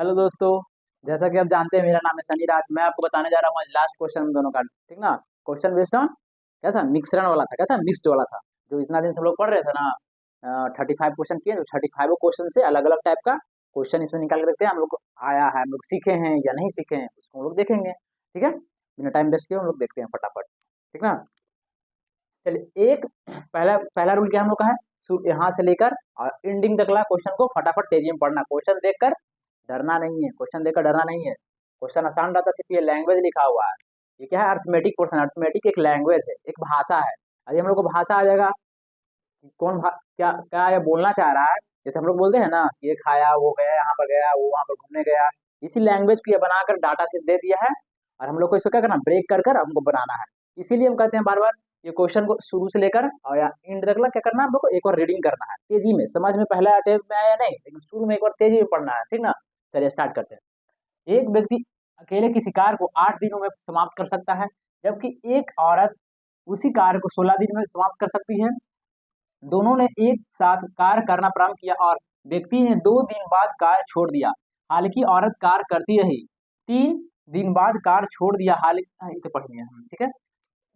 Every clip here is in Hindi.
हेलो दोस्तों। जैसा कि आप जानते हैं मेरा नाम है सनी राज। मैं आपको बताने जा रहा हूँ आज लास्ट क्वेश्चन हम दोनों का, ठीक ना। क्वेश्चन बेस्ड ऑन कैसा मिक्सरण वाला था, क्या था, मिक्स्ड वाला था। जो इतना दिन से हम लोग पढ़ रहे थे ना, 35 क्वेश्चन किए, जो 35 क्वेश्चन से अलग अलग टाइप का क्वेश्चन इसमें निकाल के रखते हैं। हम लोग को आया है, हम लोग सीखे हैं या नहीं सीखे हैं उसको हम लोग देखेंगे, ठीक है। बिना टाइम वेस्ट किए हम लोग देखते हैं फटाफट, ठीक ना। चलिए, एक पहला पहला रूल क्या हम लोग का है, यहाँ से लेकर और एंडिंग तक ला क्वेश्चन को फटाफट तेजी में पढ़ना। क्वेश्चन देखकर डरना नहीं है, क्वेश्चन देखकर डरना नहीं है। क्वेश्चन आसान रहता है, सिर्फ ये लैंग्वेज लिखा हुआ है। ये क्या है, अर्थमेटिक पोर्शन। अर्थमेटिक एक लैंग्वेज है, एक भाषा है। यदि हम लोग को भाषा आ जाएगा कि क्या क्या ये बोलना चाह रहा है। जैसे हम लोग बोलते हैं ना कि ये खाया, वो गया, यहाँ पर गया, वो वहाँ पर घूमने गया। इसी लैंग्वेज को ये बनाकर डाटा से दे दिया है, और हम लोग को इसको क्या करना, ब्रेक कर कर हमको बनाना है। इसीलिए हम कहते हैं बार बार ये क्वेश्चन को शुरू से लेकर और या एंड तक क्या करना है, हम लोग को एक बार रीडिंग करना है तेजी में। समझ में पहला अटेम्प्ट में आया नहीं, लेकिन शुरू में एक बार तेजी में पढ़ना है, ठीक ना। चलिए स्टार्ट करते हैं। एक व्यक्ति अकेले किसी कार्य को 8 दिनों में समाप्त कर सकता है, जबकि एक औरत उसी कार्य को 16 दिन में समाप्त कर सकती है। दोनों ने एक साथ कार्य करना प्रारंभ किया और व्यक्ति ने 2 दिन बाद कार्य छोड़ दिया, हालांकि औरत कार्य करती रही। 3 दिन बाद कार्य छोड़ दिया, हालांकि तो पढ़ लिया हम, ठीक है।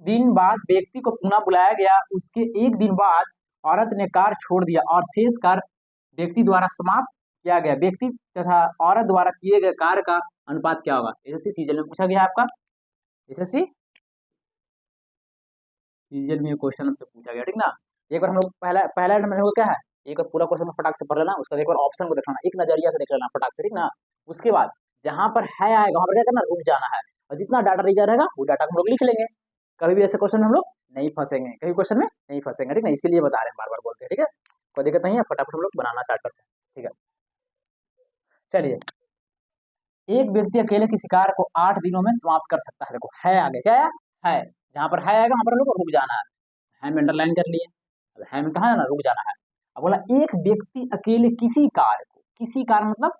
दिन बाद व्यक्ति को पुनः बुलाया गया, उसके 1 दिन बाद औरत ने कार्य छोड़ दिया और शेष कार्य व्यक्ति द्वारा समाप्त किया गया। व्यक्ति तथा औरत द्वारा किए गए कार्य का अनुपात क्या होगा। एसएससी सीजन में पूछा गया है आपका, एसएससी सीजन में क्वेश्चन हमसे पूछा गया, ठीक ना। एक बार हम लोग पहला पहला नंबर को क्या है, एक बार पूरा क्वेश्चन फटाक से पढ़ लेना, उसका एक बार ऑप्शन को देखना, एक नजरिया से देख लेना फटाक से, ठीक ना। उसके बाद जहां पर है आएगा वहां पर क्या करना, रुक जाना है, और जितना डाटा दिया रहेगा वो डाटा हम लोग लिख लेंगे। कभी भी ऐसे क्वेश्चन में हम लोग नहीं फंसेंगे, कभी क्वेश्चन में नहीं फंसेंगे, ठीक है। इसीलिए बता रहे हैं, बार बार बोलते हैं, ठीक है। कोई दिक्कत नहीं है, फटाफट हम लोग बनाना स्टार्ट करते हैं, ठीक है। चलिए, एक व्यक्ति अकेले किसी कार्य को 8 दिनों में समाप्त कर सकता है। देखो है आगे क्या है, जहां पर है आएगा वहां पर हम लोग को रुक जाना है में अंडरलाइन कर लिए। अब है में कहा है ना, रुक जाना है। अब बोला एक व्यक्ति अकेले किसी कार्य को, किसी कार्य मतलब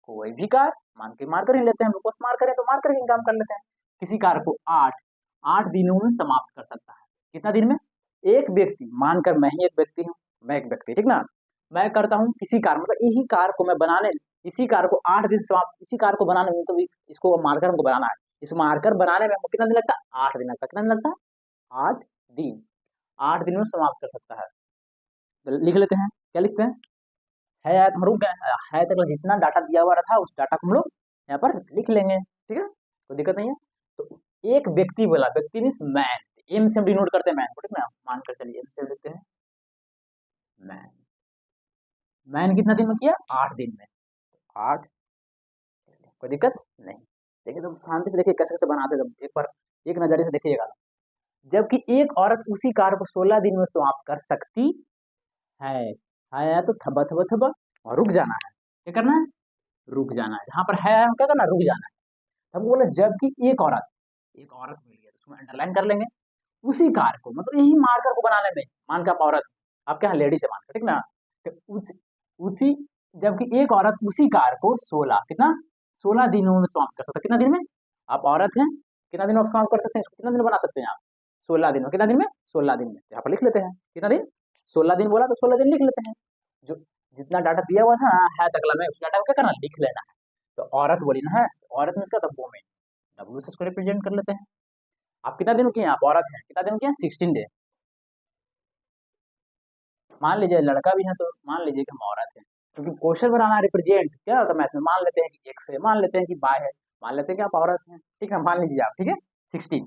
कोई भी कार्य, मान के मार कर ही लेते हैं, हम लोग मार करें तो मार कर ही काम कर लेते हैं। किसी कार्य को आठ आठ दिनों में समाप्त कर सकता है। कितना दिन में, एक व्यक्ति, मानकर मैं ही एक व्यक्ति हूँ, मैं एक व्यक्ति, ठीक ना। मैं करता हूँ किसी कार्य, मतलब यही कार्य को मैं बनाने, इसी कार्य को 8 दिन समाप्त, इसी कार्य को बनाने में, तो इसको मार्कर हमको बनाना है। इस मार्कर बनाने में हमको कितना दिन लगता है, 8 दिन लगता है। कितना दिन लगता है, 8 दिन। 8 दिन में समाप्त कर सकता है। तो लिख लेते हैं, क्या लिखते हैं, है यार, हम रुक गए, है तक जितना डाटा दिया हुआ था उस डाटा को हम लोग यहाँ पर लिख लेंगे, ठीक है, कोई दिक्कत नहीं है। तो एक व्यक्ति बोला, व्यक्ति मीन्स मैन, एम से हम डिनोट करते हैं मैन को, ठीक ना। मानकर चलिए एम से लिखते हैं मैन। मैन कितना दिन में किया, 8 दिन में। 8, कोई दिक्कत नहीं। देखिए तो शांति से देखिए कैसे कैसे बनाते हैं, एक बार एक नजरिए से देखिएगा। जबकि एक औरत उसी कार्य को 16 दिन में समाप्त कर सकती है। है तो थबा थबा थबा और रुक जाना है। क्या करना है, रुक जाना है। जहां पर है हम क्या करना, रुक जाना है। तब बोले जबकि एक औरत, एक औरत मिल गया तो उसमें अंडरलाइन कर लेंगे। उसी कार्य को, मतलब यही मार्कर को बनाने में, मान के आप औरत, आप क्या लेडीज है मान के, ठीक ना। तो उसी जबकि एक औरत उसी कार्य को 16 कितना, 16 दिनों में समाप्त कर सकता है। कितना दिन में, आप औरत हैं, कितना दिन में आप समाप्त कर सकते हैं इसको, कितना दिन में बना सकते हैं आप, 16 दिन में। कितना दिन में, 16 दिन में। यहाँ पर लिख लेते हैं कितना दिन, 16 दिन बोला तो 16 दिन लिख लेते हैं। जो जितना डाटा दिया हुआ था है तकला में, उस डाटा को क्या करना, लिख लेना है। तो औरत बोली ना है, औरत में इसका तो वोमेन, डब्ल्यू से इसको रिप्रेजेंट कर लेते हैं। आप कितना दिन किए, आप औरत हैं, कितना दिन किए, 16 डे। मान लीजिए लड़का भी है तो मान लीजिए कि हम औरत हैं, क्योंकि क्वेश्चन बनाना रिप्रेजेंट क्या होता है मैथ में, मान लेते हैं कि एक्स है, मान लेते हैं कि बाय है, मान लेते हैं कि आप औरत हैं, ठीक है, मान लीजिए आप, ठीक है, 16।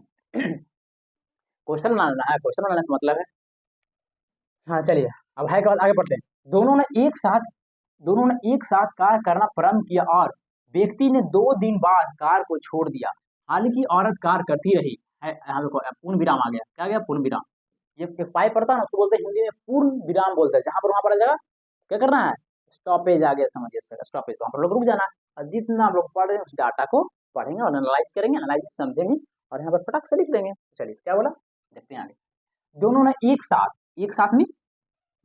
क्वेश्चन बनाना है, क्वेश्चन बनाने से मतलब है। हाँ चलिए, अब है के बाद आगे बढ़ते हैं। दोनों ने एक साथ कार्य करना प्रारंभ किया और व्यक्ति ने 2 दिन बाद कार्य को छोड़ दिया, हालांकि औरत कार्य करती रही है। यहाँ देखो पूर्ण विराम आ गया, क्या गया, पूर्ण विराम। ये पाई पड़ता है ना, उसको बोलते हैं हिंदी में पूर्ण विराम बोलते हैं। जहां पर वहां पर जगह क्या करना है, स्टॉपेज आ गया, समझिए स्टॉपेज, वहां पर लोग रुक जाना है। और जितना हम लोग पढ़ रहे हैं उस डाटा को पढ़ेंगे और एनालाइज करेंगे, एनालाइज समझेंगे, और यहाँ पर फटाक से लिख देंगे। चलिए क्या बोला, देखते हैं आगे। दोनों ने एक साथ मीन्स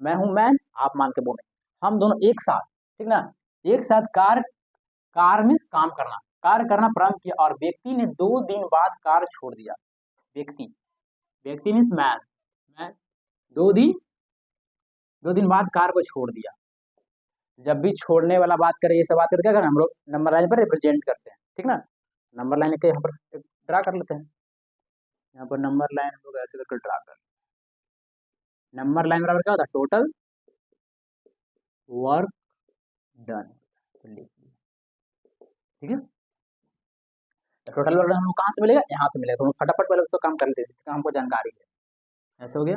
मैं हूं मैन, आप मान के बोले, हम दोनों एक साथ, ठीक ना, एक साथ कार मीन्स काम करना, कार्य करना प्रारंभ किया और व्यक्ति ने 2 दिन बाद कार्य छोड़ दिया। व्यक्ति, व्यक्ति मीन्स मैन, मैं 2 दिन बाद कार्य को छोड़ दिया। जब भी छोड़ने वाला बात करें, ये सब बात करके क्या करना हम लोग नंबर लाइन पर रिप्रेजेंट करते हैं, ठीक ना। नंबर लाइन के यहाँ पर ड्रा कर लेते हैं, यहाँ पर नंबर लाइन हम लोग ऐसे करके ड्रा कर, नंबर लाइन बराबर क्या होता है, टोटल वर्क डन, ठीक है। तो टोटल वर्क डन हमको कहाँ से मिलेगा, यहाँ से मिलेगा, तो हम फटाफट पहले उसको काम कर लेते हैं जिसका हमको जानकारी है। ऐसे हो गया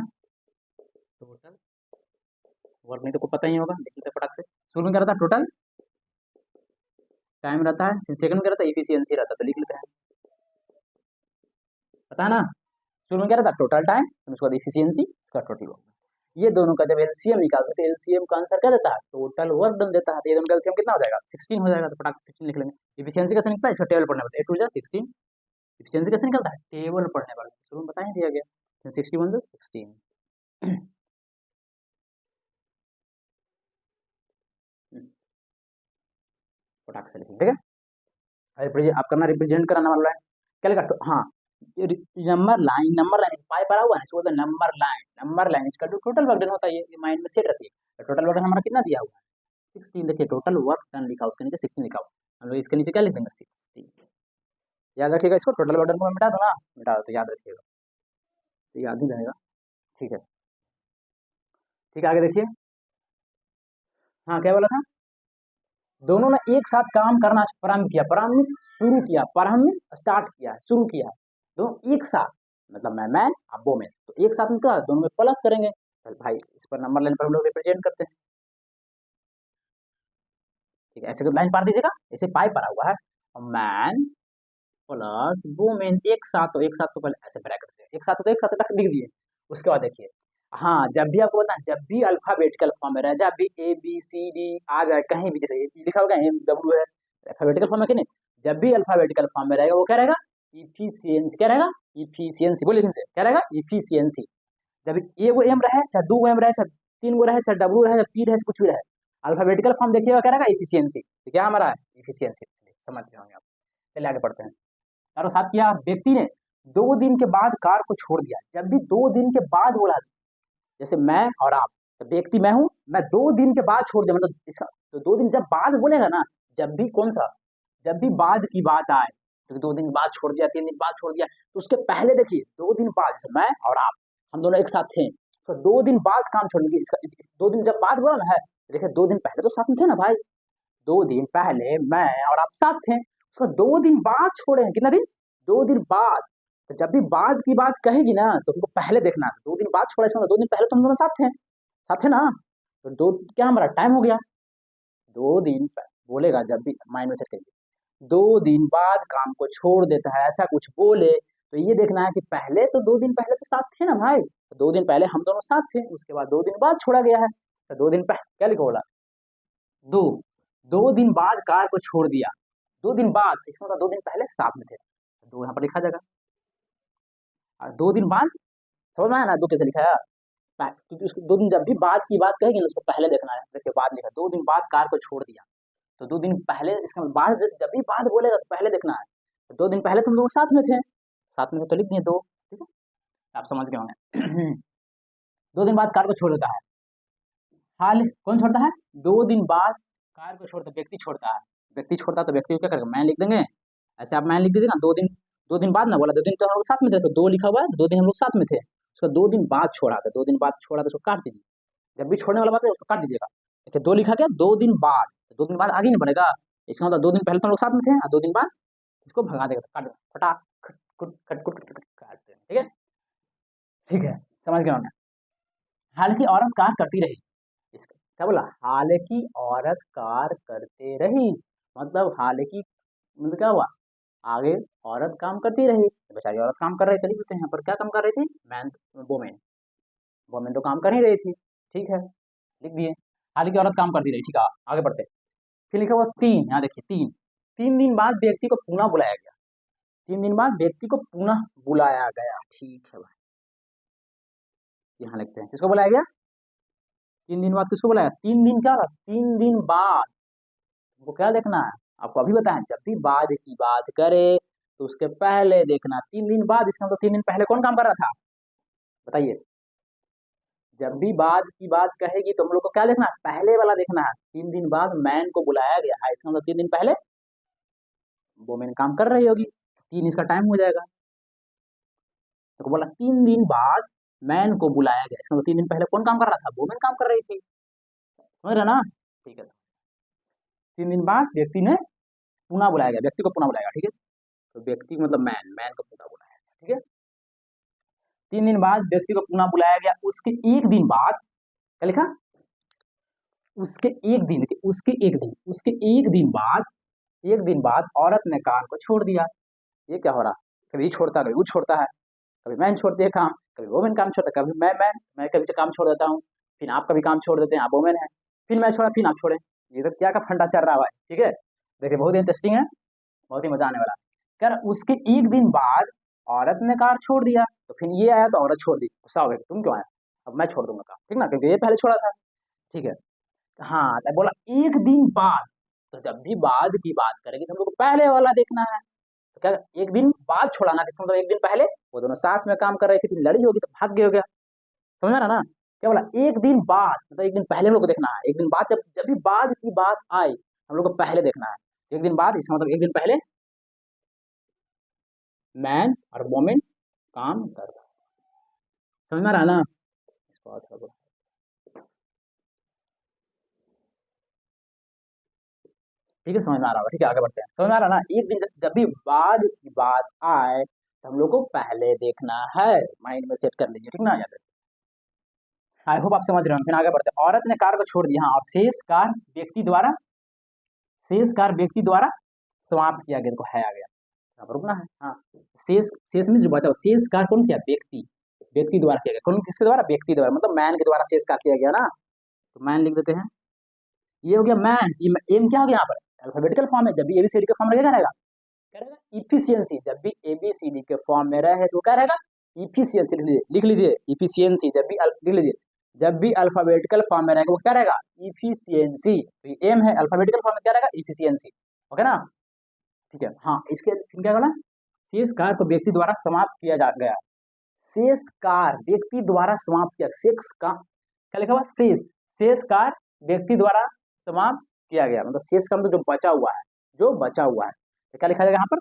टोटल वर्क, नहीं तो को पता ही होगा, देख लेते हैं फटाक से। शुरू में क्या रहता है, टोटल टाइम रहता है, फिर सेकंड क्या रहता है, एफिशिएंसी रहता है, तो लिख लेते हैं, पता है ना। शुरू में क्या रहता है, टोटल टाइम, फिर उसके बाद एफिशिएंसी, उसका टोटल वर्क। ये दोनों का जब एलसीएम निकालते हैं तो एलसीएम का आंसर क्या देता है, टोटल वर्क डन देता है। तो ये दोनों का एलसीएम कितना हो जाएगा, 16 हो जाएगा, तो फटाक 16 लिख लेंगे। एफिशिएंसी कैसे निकलता है, इसका टेबल पढ़ने वाला, 8 2 16। एफिशिएंसी कैसे निकलता है, टेबल पढ़ने वाला, शुरू में बता ही दिया गया। 61 से 16 फटाक से लिखेंगे, ठीक है। आप करना रिप्रेजेंट कराना वाला है, क्या लिखा, हाँ नंबर लाइन पाई पड़ा हुआ है, इसको बोलते हैं नंबर लाइन इसका जो टोटल वर्क डन होता है ये माइंड में सेट रखिए। तो टोटल वर्क डन हमारा कितना दिया हुआ है, 16। देखिए टोटल वर्क डन लिखा, उसके नीचे 16 लिखा हुआ, हम लोग इसके नीचे क्या लिख देंगे, 16। याद रखिएगा इसको, टोटल वर्क डन को मैं मिटा दूँ ना, मिटा दो तो याद रखिएगा, तो याद ही रहेगा, ठीक है। ठीक है, आगे देखिए, हाँ क्या बोला था, दोनों ने एक साथ काम करना प्रारंभ किया, प्रारंभ स्टार्ट किया, शुरू किया, दोनों एक साथ, मतलब मैन आप वोमेन, तो एक साथ में क्या दोनों में प्लस करेंगे, तो भाई इस पर नंबर लाइन पर हम लोग रिप्रेजेंट करते हैं, ठीक है। ऐसे तो लाइन पार दीजिएगा, ऐसे पाई पड़ा हुआ है, मैन प्लस वोमेन एक साथ, तो एक साथ तो पहले ऐसे ब्रैकेट दिए, एक साथ तो एक साथ तक लिख दिए। उसके बाद देखिए, हाँ जब भी आपको बताएं, जब भी अल्फाबेटिकल फॉर्म में रहे, जब भी ए बी सी डी आ जाए कहीं भी, जैसे लिखा होगा एम डब्ल्यू है अल्फाबेटिकल फॉर्म में, कि नहीं, जब भी अल्फाबेटिकल फॉर्म में रहेगा वो क्या रहेगा, इफिशियंसी, क्या रहेगा, इफिशियंसी, बोलिए से क्या रहेगा, इफिशियंसी। जब ए वो एम रहे, चाहे 2 एम रहे, चाहे 3 रहे, चाहे डब्ल्यू रहे, चाहे पी रहे, कुछ भी रहे, अल्फाबेटिकल फॉर्म देखिएगा क्या रहेगा, इफिशियंसी, तो क्या हमारा इफिशियंसी, समझ गए होंगे आप। चलिए आगे पढ़ते हैं। और साथ किया, व्यक्ति ने 2 दिन के बाद कार को छोड़ दिया, जब भी 2 दिन के बाद बोला, जैसे मैं और आप, तो व्यक्ति मैं हूं, मैं 2 दिन के बाद छोड़ दिया, मतलब इसका तो 2 दिन जब बाद बोलेगा ना, जब भी कौन सा, जब भी बाद की बात आए, तो 2 दिन बाद छोड़ दिया, 3 दिन बाद छोड़ दिया, तो उसके पहले देखिए 2 दिन बाद, जैसे मैं और आप हम दोनों एक साथ थे, तो 2 दिन बाद काम छोड़ेंगे, इसका 2 दिन जब बाद बोला ना है, देखिए 2 दिन पहले तो साथ में थे ना भाई, 2 दिन पहले मैं और आप साथ थे, उसका 2 दिन बाद छोड़े हैं, कितना दिन, 2 दिन बाद। तो जब भी बाद की बात कहेगी ना, तो हमको पहले देखना है, 2 दिन बाद छोड़ा, इसका 2 दिन पहले तो हम दोनों साथ थे ना, तो दो क्या हमारा टाइम हो गया, 2 दिन बोलेगा, जब भी माइंड में सेट करिए, 2 दिन बाद काम को छोड़ देता है, ऐसा कुछ बोले, तो ये देखना है कि पहले तो 2 दिन पहले तो साथ थे ना भाई, तो 2 दिन पहले हम दोनों साथ थे, उसके बाद 2 दिन बाद छोड़ा गया है, तो 2 दिन पहले क्या लिखा बोला, दो 2 दिन बाद कार को छोड़ दिया, 2 दिन बाद, इसमें मतलब 2 दिन पहले साथ में थे, दो यहाँ पर लिखा जाएगा, और 2 दिन बाद, समझ में आया ना, दो कैसे लिखा है, क्योंकि उसको 2 दिन जब भी बाद की बात कहेगी ना, उसको पहले देखना है, देखिए बाद लिखा, 2 दिन बाद कार को छोड़ दिया, तो 2 दिन पहले, इसका बाद जब भी बाद बोलेगा तो पहले देखना है, तो 2 दिन पहले तुम लोग साथ में थे तो लिख दिए दो, ठीक है, आप समझ गए होंगे। 2 दिन बाद कार को छोड़ देता है, हाल कौन छोड़ता है, 2 दिन बाद कार को छोड़ता, व्यक्ति छोड़ता है, व्यक्ति छोड़ता है, तो व्यक्ति को क्या करेगा, मैं लिख देंगे, ऐसे आप मैं लिख दीजिएगा, 2 दिन बाद ना बोला, 2 दिन तो हम लोग साथ में थे, तो 2 लिखा हुआ है, 2 दिन हम लोग साथ में थे, उसका 2 दिन बाद छोड़ा था, 2 दिन बाद छोड़ा था, उसको काट दीजिए, जब भी छोड़ने वाला बात है उसको काट दीजिएगा, देखिए 2 लिखा गया, 2 दिन बाद, 2 दिन बाद आगे नहीं बढ़ेगा, इसका मतलब 2 दिन पहले तो हम लोग साथ में थे, और 2 दिन बाद इसको भगा देगा, काट फटाक खट कुट खट कुट काट देंगे, ठीक है, ठीक है, समझ गए होंगे। हालांकि औरत कार करती रही, इसका क्या बोला, हालांकि औरत कार करते रही, मतलब हालांकि मतलब क्या हुआ, आगे औरत काम करती रही, बेचारी औरत काम कर रही थी, लिखते हैं यहाँ पर क्या काम कर रही थी, मैन वोमेन, वोमेन तो काम कर ही रही थी, ठीक है, लिख दिए, हालांकि औरत काम करती रही, ठीक है, आगे बढ़ते। फिर लिखा हुआ 3, यहाँ देखिए 3 दिन बाद व्यक्ति को पुनः बुलाया गया, 3 दिन बाद व्यक्ति को पुनः बुलाया गया, ठीक है भाई, यहाँ लिखते हैं किसको बुलाया गया, 3 दिन बाद किसको बुलाया, 3 दिन क्या, 3 दिन बाद, वो क्या देखना है, आपको अभी बताया, जब भी बाद की बात करे तो उसके पहले देखना, 3 दिन बाद, इसका मतलब 3 दिन पहले कौन काम कर रहा था, बताइए, जब भी बाद की बात कहेगी तो हम लोग को क्या देखना है, पहले वाला देखना है। 3 दिन बाद मैन को बुलाया गया है, इसका मतलब 3 दिन पहले वोमेन काम कर रही होगी, 3 इसका टाइम हो जाएगा। तो बोला 3 दिन बाद मैन को बुलाया गया, इसका मतलब 3 दिन पहले कौन काम कर रहा था, वोमेन काम कर रही थी। समझ रहे ना? ठीक है सर। 3 दिन बाद व्यक्ति ने पुनः बुलाया गया, व्यक्ति को पुनः बुलाया गया, ठीक है। तो व्यक्ति मतलब मैन, मैन को पुनः बुलाया गया, ठीक है। 3 दिन बाद व्यक्ति को पुनः बुलाया गया, उसके एक दिन बाद क्या लिखा, उसके एक दिन, उसके एक दिन, उसके एक दिन बाद औरत ने काम को छोड़ दिया। ये क्या हो रहा, कभी छोड़ता कभी वो छोड़ता है, कभी मैन छोड़ती है काम, कभी वोमेन काम छोड़ता है, कभी मैं कभी काम छोड़ देता हूँ, फिर आप कभी काम छोड़ देते हैं, आप वोमेन है, फिर मैं छोड़ा फिर आप छोड़े। ये तो क्या का फंडा चल रहा है, ठीक है। देखिए बहुत इंटरेस्टिंग है, बहुत ही मजा आने वाला। कर उसके एक दिन बाद औरत ने कार छोड़ दिया, तो फिर ये आया तो औरत छोड़ दी, गुस्सा हो गया तुम क्यों आया, अब मैं छोड़ दूंगा कार, ठीक ना, क्योंकि ये पहले छोड़ा था, ठीक है। हाँ तो बोला एक दिन बाद, तो जब भी बाद की बात करेगी तो हम लोग को पहले वाला देखना है। तो क्या एक दिन बाद छोड़ाना, किसका मतलब एक दिन पहले वो दोनों साथ में काम कर रहे थे, फिर लड़ी होगी तो भाग गए हो गया। समझ रहा ना? क्या बोला, एक दिन बाद मतलब एक दिन पहले हम लोग को देखना है, एक दिन बाद जब जब भी बाद की बात आए हम लोग को पहले देखना है। एक दिन बाद इसका मतलब एक दिन पहले मैन और वोमेन काम कर रहा है। समझ में आ रहा है ना? ठीक है, समझ में आ रहा होगा, ठीक है आगे बढ़ते हैं। समझ में आ रहा है ना? एक दिन जब भी बाद की बात आए तो हम लोग को पहले देखना है, माइंड में सेट कर लीजिए, ठीक ना याद। आई होप आप समझ रहे हो। फिर आगे बढ़ते हैं, औरत ने कार को छोड़ दिया, हाँ, और शेष कार व्यक्ति द्वारा समाप्त किया गया, देखो है आ गया, यहाँ पर रुकना है। हाँ, शेष शेष में जो बचा शेष कार कौन किया, व्यक्ति, व्यक्ति द्वारा किया गया, कौन किसके द्वारा, व्यक्ति द्वारा, मतलब मैन के द्वारा शेष कार किया गया ना, तो मैन लिख देते हैं। ये हो गया मैन, ये एम क्या हो गया यहाँ पर, अल्फाबेटिकल फॉर्म है, जब भी एबीसीडी का फॉर्म रहेगा क्या रहेगा, इफिशियंसी, जब भी एबीसीडी के फॉर्म में रहे तो क्या रहेगा, इफिशियंसी, लिख लीजिए इफिशियंसी, जब भी लिख लीजिए, जब भी अल्फाबेटिकल फॉर्म में रहेगा वो क्या रहेगा, इफिशियंसी। तो ये एम है, अल्फाबेटिकल फॉर्म में क्या रहेगा, इफिशियंसी, ओके ना, ठीक है। हाँ, इसके फिर क्या बोला, शेष कार को व्यक्ति द्वारा समाप्त किया जा गया, शेष कार व्यक्ति द्वारा समाप्त किया, शेष का क्या लिखा हुआ, शेष, शेष कार व्यक्ति द्वारा समाप्त किया गया, मतलब शेष का मतलब जो बचा हुआ है, जो बचा हुआ है, तो क्या लिखा जाएगा यहाँ पर,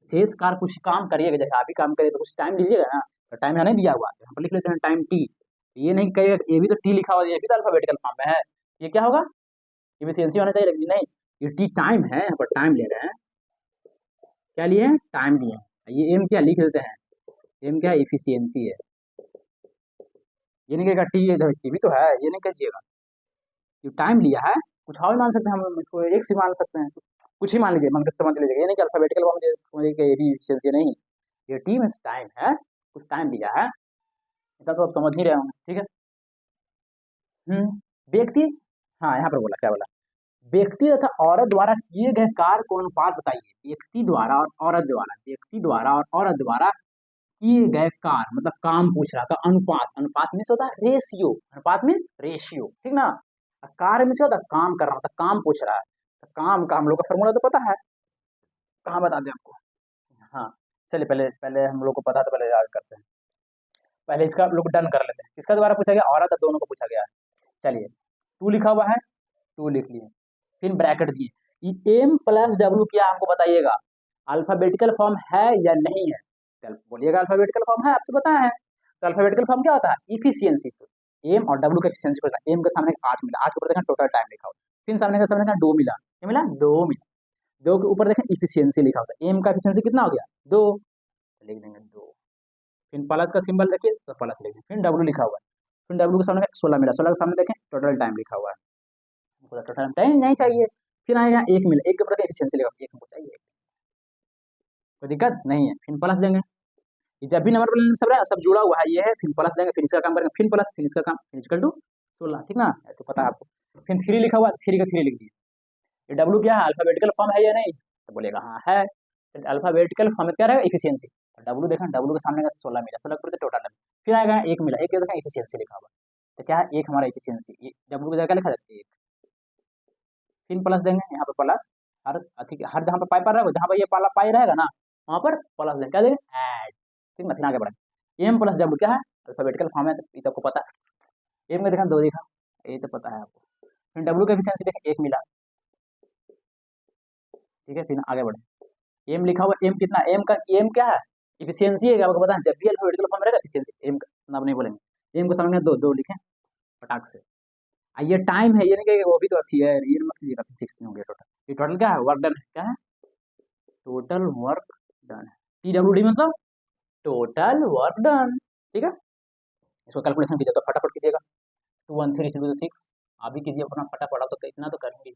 शेष कार कुछ काम करिएगा, जैसे आप भी काम करिए तो कुछ टाइम दीजिएगा ना, तो टाइम यहाँ नहीं दिया हुआ, यहाँ पर लिख लेते हैं टाइम टी, ये नहीं कहिएगा ये भी तो टी लिखा हुआ है, ये भी तो अल्फाबेटिकल फॉर्म में है, ये क्या होगा, इफिशियंसी होना चाहिए, लेकिन नहीं, ये टी टाइम है, यहाँ पर टाइम ले रहे हैं, क्या लिए हैं, टाइम लिए हैं, ये एम क्या लिख देते हैं, एम क्या है, इफिशियंसी है, ये नहीं कहेगा टी भी तो है, ये नहीं कहिएगा, ये टाइम लिया है, कुछ और मान सकते हैं हम इसको, एक से मान सकते हैं, कुछ ही मान लीजिए, मान के समझ लीजिएगा, ये नहीं कि अल्फाबेटिकल फॉर्म समझिए कि ये भी इफिशियंसी नहीं, ये टी में टाइम है, कुछ टाइम लिया है, इतना तो आप समझ ही रहे होंगे, ठीक है। व्यक्ति, हाँ यहाँ पर बोला क्या बोला, व्यक्ति तथा औरत द्वारा किए गए कार्य को अनुपात बताइए, व्यक्ति द्वारा और औरत द्वारा, व्यक्ति द्वारा और औरत द्वारा किए गए कार्य मतलब काम पूछ रहा था, अनुपात, अनुपात मीन्स होता है रेशियो, अनुपात मीन्स रेशियो, ठीक ना, कार्य मीन्स होता है काम कर रहा होता, काम पूछ रहा है, तो काम का हम लोग का फॉर्मूला तो पता है, कहाँ बता दें आपको, हाँ चलिए पहले पहले हम लोग को पता, तो पहले याद करते हैं, पहले इसका लोग डन कर लेते हैं, किसका द्वारा पूछा गया, औरत और दोनों को पूछा गया है। चलिए 2 लिखा हुआ है, 2 लिख लिए, फिर ब्रैकेट दिए, ये एम प्लस डब्ल्यू क्या हमको बताइएगा, अल्फाबेटिकल फॉर्म है या नहीं है, चल बोलिएगा अल्फाबेटिकल फॉर्म है, आप तो बताया है, तो अल्फाबेटिकल फॉर्म क्या होता है, इफिशियंसी, एम और डब्ल्यू का एफिशिएंसी होता है, एम के सामने 8 मिला, 8 के ऊपर देखा टोटल टाइम लिखा हुआ, फिर सामने का 2 मिला, क्या मिला, 2 मिला, 2 के ऊपर देखें इफिशियंसी लिखा होता है, एम का एफिशिएंसी कितना हो गया, 2, लिख देंगे 2, फिर प्लस का सिंबल देखिए तो प्लस लिख देंगे, फिर डब्ल्यू लिखा हुआ है, फिर डब्ल्यू के सामने 16 मिला, 16 के सामने देखें टोटल टाइम लिखा हुआ है, हमको टोटल टाइम नहीं चाहिए, फिर आएगा 1 मिला, 1 के ऊपर एफिशिएंसी लिखा, 1 हमको चाहिए, कोई दिक्कत नहीं है, फिर प्लस देंगे, ये जब भी नंबर सब जुड़ा हुआ है, ये है, फिर प्लस देंगे, फिर इसका काम करेंगे, फिर प्लस, फिर इसका काम, फिर इक्वल टू 16, ठीक ना, तो पता है आपको, फिर 3 लिखा हुआ, 3 का 3 लिख दिए, ये डब्ल्यू क्या है, अल्फाबेटिकल फॉर्म है या नहीं, तो बोलेगा हाँ है, तो अल्फाबेटिकल फॉर्म में क्या रहेगा, इफिशियंसी, तो डब्ल्यू देखा, डब्ल्यू के सामने का 16 मिला, 16 पर टोटल है, फिर आएगा 1 मिला, 1 देखा इफिशियंसी लिखा हुआ, तो क्या है, 1 हमारा इफिशियंसी, डब्ल्यू की जगह लिखा जाता है 1, फिर प्लस देंगे, यहाँ पर प्लस, हर जहाँ पर पाई पर रहेगा, जहाँ पर ये पाला पाई रहेगा ना वहाँ पर प्लस देंगे, क्या देंगे, ऐड, ठीक ना, फिर आगे बढ़ेंगे, एम प्लस डब्ल्यू क्या है, अल्फाबेटिकल फॉर्म है, तो आपको पता है, एम का देखा 2 देखा, ये तो पता है आपको। फिर डब्ल्यू का एफिशिएंसी देखें 1 मिला, ठीक है। फिर आगे बढ़े, एम लिखा हुआ, एम कितना, एम क्या है, एफिशिएंसी है, आपको पता है जब भी अल्फाबेटिकल फॉर्म रहेगा एफिशिएंसी एम का नाम नहीं बोलेंगे। एम को समझ में 2 लिखें फटाक से। ये टाइम है, ये नहीं कहेगा वो भी तो अच्छी है, ये मत लीजिएगा, 16 हो गया टोटल। ये टोटल क्या है, वर्क डन है, क्या है, टोटल वर्क डन है। TWD मतलब टोटल वर्क डन, ठीक है। इसको कैलकुलेशन कीजिए तो फटाफट कीजिएगा, 2 1 3 3 6, आप भी कीजिए अपना फटाफट, तो इतना तो करेंगे,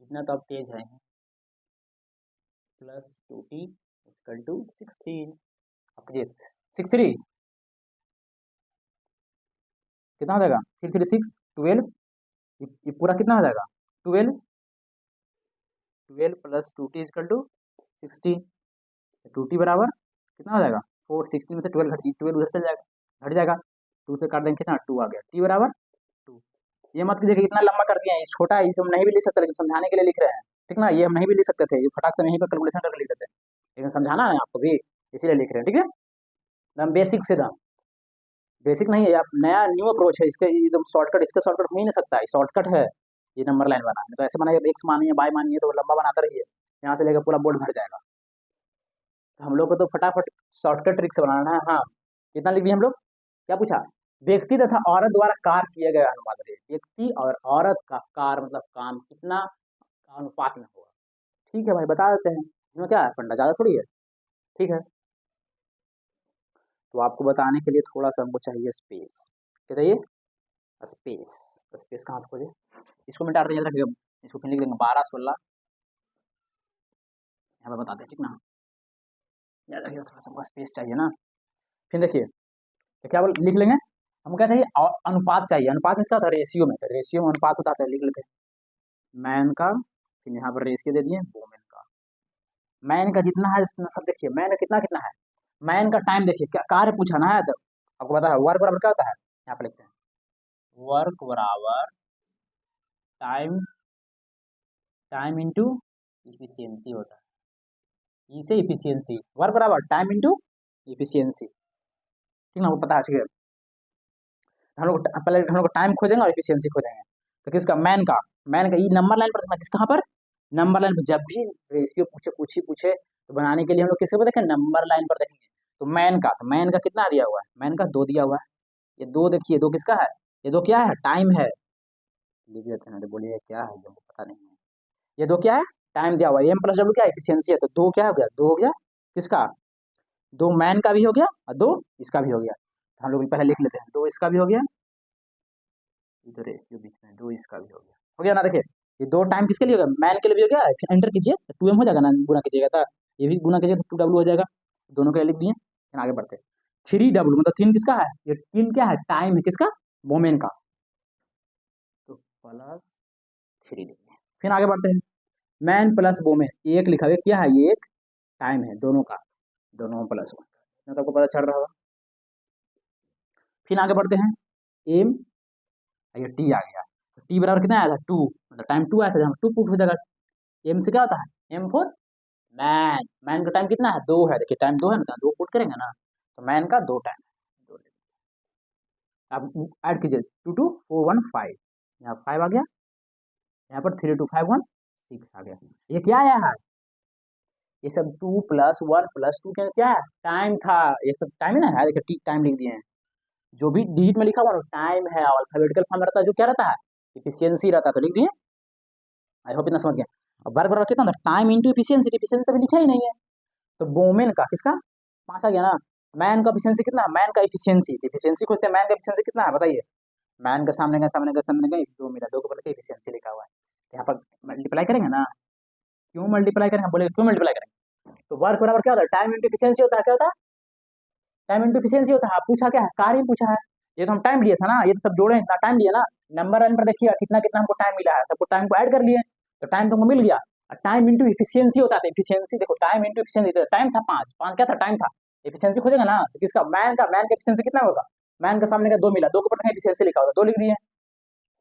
इतना तो आप तेज है, प्लस 2t इक्वल टू 16, आप कीजिए 63 कितना हो जाएगा, 3 3 6 12, ये पूरा कितना हो जाएगा 12, 12 plus 2t equal to 60, 2t बराबर कितना हो जाएगा 4, 16 में से 12 घट, 12 उधर चल जाएगा, घट जाएगा, 2 से काट देंगे कितना 2 आ गया, t बराबर 2। ये मत कीजिए कि इतना लंबा कर दिया है, छोटा है, इसे हम नहीं भी लिख सकते, लेकिन समझाने के लिए लिख रहे हैं, ठीक ना। ये हम नहीं भी लिख सकते थे, ये फटाक से यहीं पर कैलकुलेशन करके लिख देते हैं, लेकिन समझाना है आपको भी, इसीलिए लिख रहे हैं, ठीक है। एकदम बेसिक से, एकदम बेसिक नहीं है, आप नया न्यू अप्रोच है इसके, एकदम शॉर्टकट, इसका शॉर्टकट हो ही नहीं सकता है, शॉर्टकट है ये नंबर लाइन बनाना। तो ऐसे बनाइए, एक्स मानिए, बाय मानिए, तो लंबा बनाता रहिए, यहाँ से लेकर पूरा बोर्ड भर जाएगा। तो हम लोग को तो फटाफट शॉर्टकट ट्रिक से बनाना है। हाँ, कितना लिख दिया हम लोग, क्या पूछा, व्यक्ति तथा औरत द्वारा कार्य किया गया अनुपात है, व्यक्ति और औरत का कार्य मतलब काम कितना अनुपात में होगा, ठीक है भाई, बता देते हैं, इसमें क्या है, फंडा ज़्यादा थोड़ी है, ठीक है। तो आपको बताने के लिए थोड़ा सा हमको चाहिए स्पेस, क्या चाहिए, स्पेस। स्पेस कहाँ से खोजे, इसको मिटा दें, याद रखिएगा, इसको फिर लिख देंगे 12 16, यहाँ पर बता दें, ठीक ना, याद रखिएगा, थोड़ा सा हमको स्पेस चाहिए ना। फिर देखिए, तो क्या बोल लिख लेंगे, हमको क्या चाहिए, अनुपात चाहिए, अनुपात में क्या होता है, रेशियो में, तो रेशियो में अनुपात होता है, लिख लेते हैं मैन का, फिर यहाँ पर रेशियो दे दिए वोमेन का। मैन का जितना है सब देखिए, मैन का कितना कितना है, मैन का टाइम देखिए, क्या कार्य पूछा ना है, तो आपको पता है वर्क बराबर क्या होता है, यहाँ पर लिखते हैं वर्क बराबर टाइम, टाइम इंटू इफिशियंसी होता है, इसे इफिशियंसी, वर्क बराबर टाइम इंटू इफिशियंसी, ठीक ना, वो पता है, ठीक है। हम लोग पहले हम लोग टाइम खोजेंगे और इफिशियंसी खोजेंगे, तो किसका, मैन का ये नंबर लाइन पर देखना, किस कहाँ पर, नंबर लाइन पर, जब भी रेशियो पूछे तो बनाने के लिए हम लोग किसके पर देखें, नंबर लाइन पर देखेंगे। तो मैन का कितना दिया हुआ है, मैन का 2 दिया हुआ है, ये 2 देखिए, 2 किसका है, ये 2 क्या है, टाइम है, लिख देते हैं, तो बोलिए क्या है, जो पता नहीं है, ये 2 क्या है, टाइम दिया हुआ है, एम प्लस डब्ल्यू क्या है, एफिशिएंसी है, तो 2 क्या हो गया, 2 हो गया किसका, 2 मैन का भी हो गया और 2 इसका भी हो गया, तो हम लोग पहले लिख लेते हैं, 2 इसका भी हो गया, इधर रेशियो बीच में, 2 इसका भी हो गया ना। देखिए ये 2 टाइम किसके लिए होगा, मैन के लिए भी हो गया, फिर एंटर कीजिए तो 2m हो जाएगा ना, गुना कीजिएगा तो ये भी गुना कीजिएगा तो 2w हो जाएगा, दोनों के लिए लिख दिए, फिर आगे बढ़ते हैं। 3w मतलब 3 किसका है, ये 3 क्या है, टाइम है, किसका, वोमेन का, तो प्लस 3 लिख दिए, फिर आगे बढ़ते हैं, मैन प्लस वोमेन, एक लिखा हुआ क्या है, ये एक टाइम है, दोनों का, दोनों प्लस 1, तो आपको पता चल रहा होगा। फिर आगे बढ़ते हैं, एम, ये टी आ गया, तो टी बराबर कितना आया था 2, मतलब टाइम 2 आया था, जहाँ 2 पुट हो जाएगा, एम से क्या होता है, एम फॉर मैन, मैन का टाइम कितना है, 2 है, देखिए टाइम 2 है ना, तो 2 पुट करेंगे ना, तो मैन का 2 टाइम है, 2 आप ऐड कीजिए, 2 2 4 1 5, यहाँ 5 आ गया, यहाँ पर 3 2 5 1 6 आ गया, ये क्या आया है, ये सब 2 प्लस 1 प्लस 2 क्या है, टाइम था, ये सब टाइम है ना, है देखिए टाइम लिख दिए हैं, जो भी डिजिट में लिखा हुआ टाइम है, अल्फाबेटिकल फॉर्म में रहता है, जो क्या रहता है, इफिशियंसी रहता है, तो लिख दिए, आई होप इतना समझ गए। और वर्क बराबर कितना, टाइम इंटू इफिशियंसी, इफिशियंसी तभी लिखा ही नहीं है, तो वोमेन का किसका 5 आ गया ना, मैन का एफिशिएंसी कितना है, मैन का एफिशिएंसी, एफिशिएंसी खोजते हैं, मैन का एफिशिएंसी कितना है बताइए, मैन का सामने का 2 मिला, 2 के बदले एफिशिएंसी लिखा हुआ है, तो यहाँ पर मल्टीप्लाई करेंगे ना, क्यों मल्टीप्लाई करेंगे, बोले क्यों मल्टीप्लाई करेंगे, तो वर्क बराबर क्या होता है, टाइम इंटू एफिशिएंसी होता है, क्या होता है, टाइम इंटू एफिशिएंसी होता है, पूछा क्या है, कार्य पूछा है, ये तो हम टाइम लिए था ना, ये तो सब जोड़े इतना टाइम लिया ना, नंबर लाइन पर देखिए कितना कितना हमको टाइम मिला है, सबको टाइम को ऐड कर लिए, तो टाइम तो हमको मिल गया, टाइम इंटू इफिशियंसी होता है, इफिशियंसी देखो, टाइम इंटू इफिशियंसी, टाइम था 5 5 क्या था, टाइम था, इफिशियंसी खोजेगा ना, तो किसका, मैन का इफिशियंसी कितना होगा, मैन का सामने का 2 मिला, 2 के ऊपर इफिशियंसी लिखा होगा, 2 लिख दिए,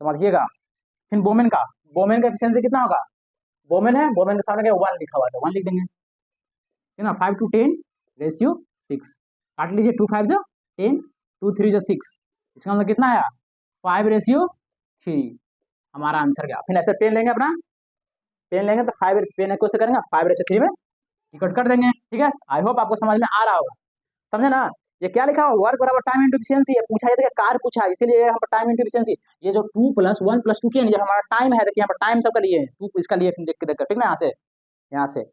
समझिएगा। फिर वोमेन का इफिशियंसी कितना होगा, वोमेन है, वोमेन के सामने का 1 लिखा हुआ था, 1 लिख देंगे, है ना, 5 to 10 रेशियो 6, काट लीजिए, 2 5 जो 10, 2 3 जो 6, इसका मतलब कितना आया 5:3 हमारा आंसर क्या। फिर ऐसे पेन लेंगे अपना, पेन लेंगे तो 5 पेन को से करेंगे 5:3 में इकट्ठ कर देंगे। ठीक है, आई होप आपको समझ में आ रहा होगा, समझे ना। ये क्या लिखा हुआ, वर्क बराबर टाइम इंटू एफिशिएंसी है, पूछा है कार पूछा है, इसीलिए यहाँ पर टाइम इंटू एफिशिएंसी। ये जो 2 + 1 + 2 किया जो हमारा टाइम है, देखिए यहाँ पर टाइम सबका लिए 2 इसका लिए, देख के ठीक ना, यहाँ से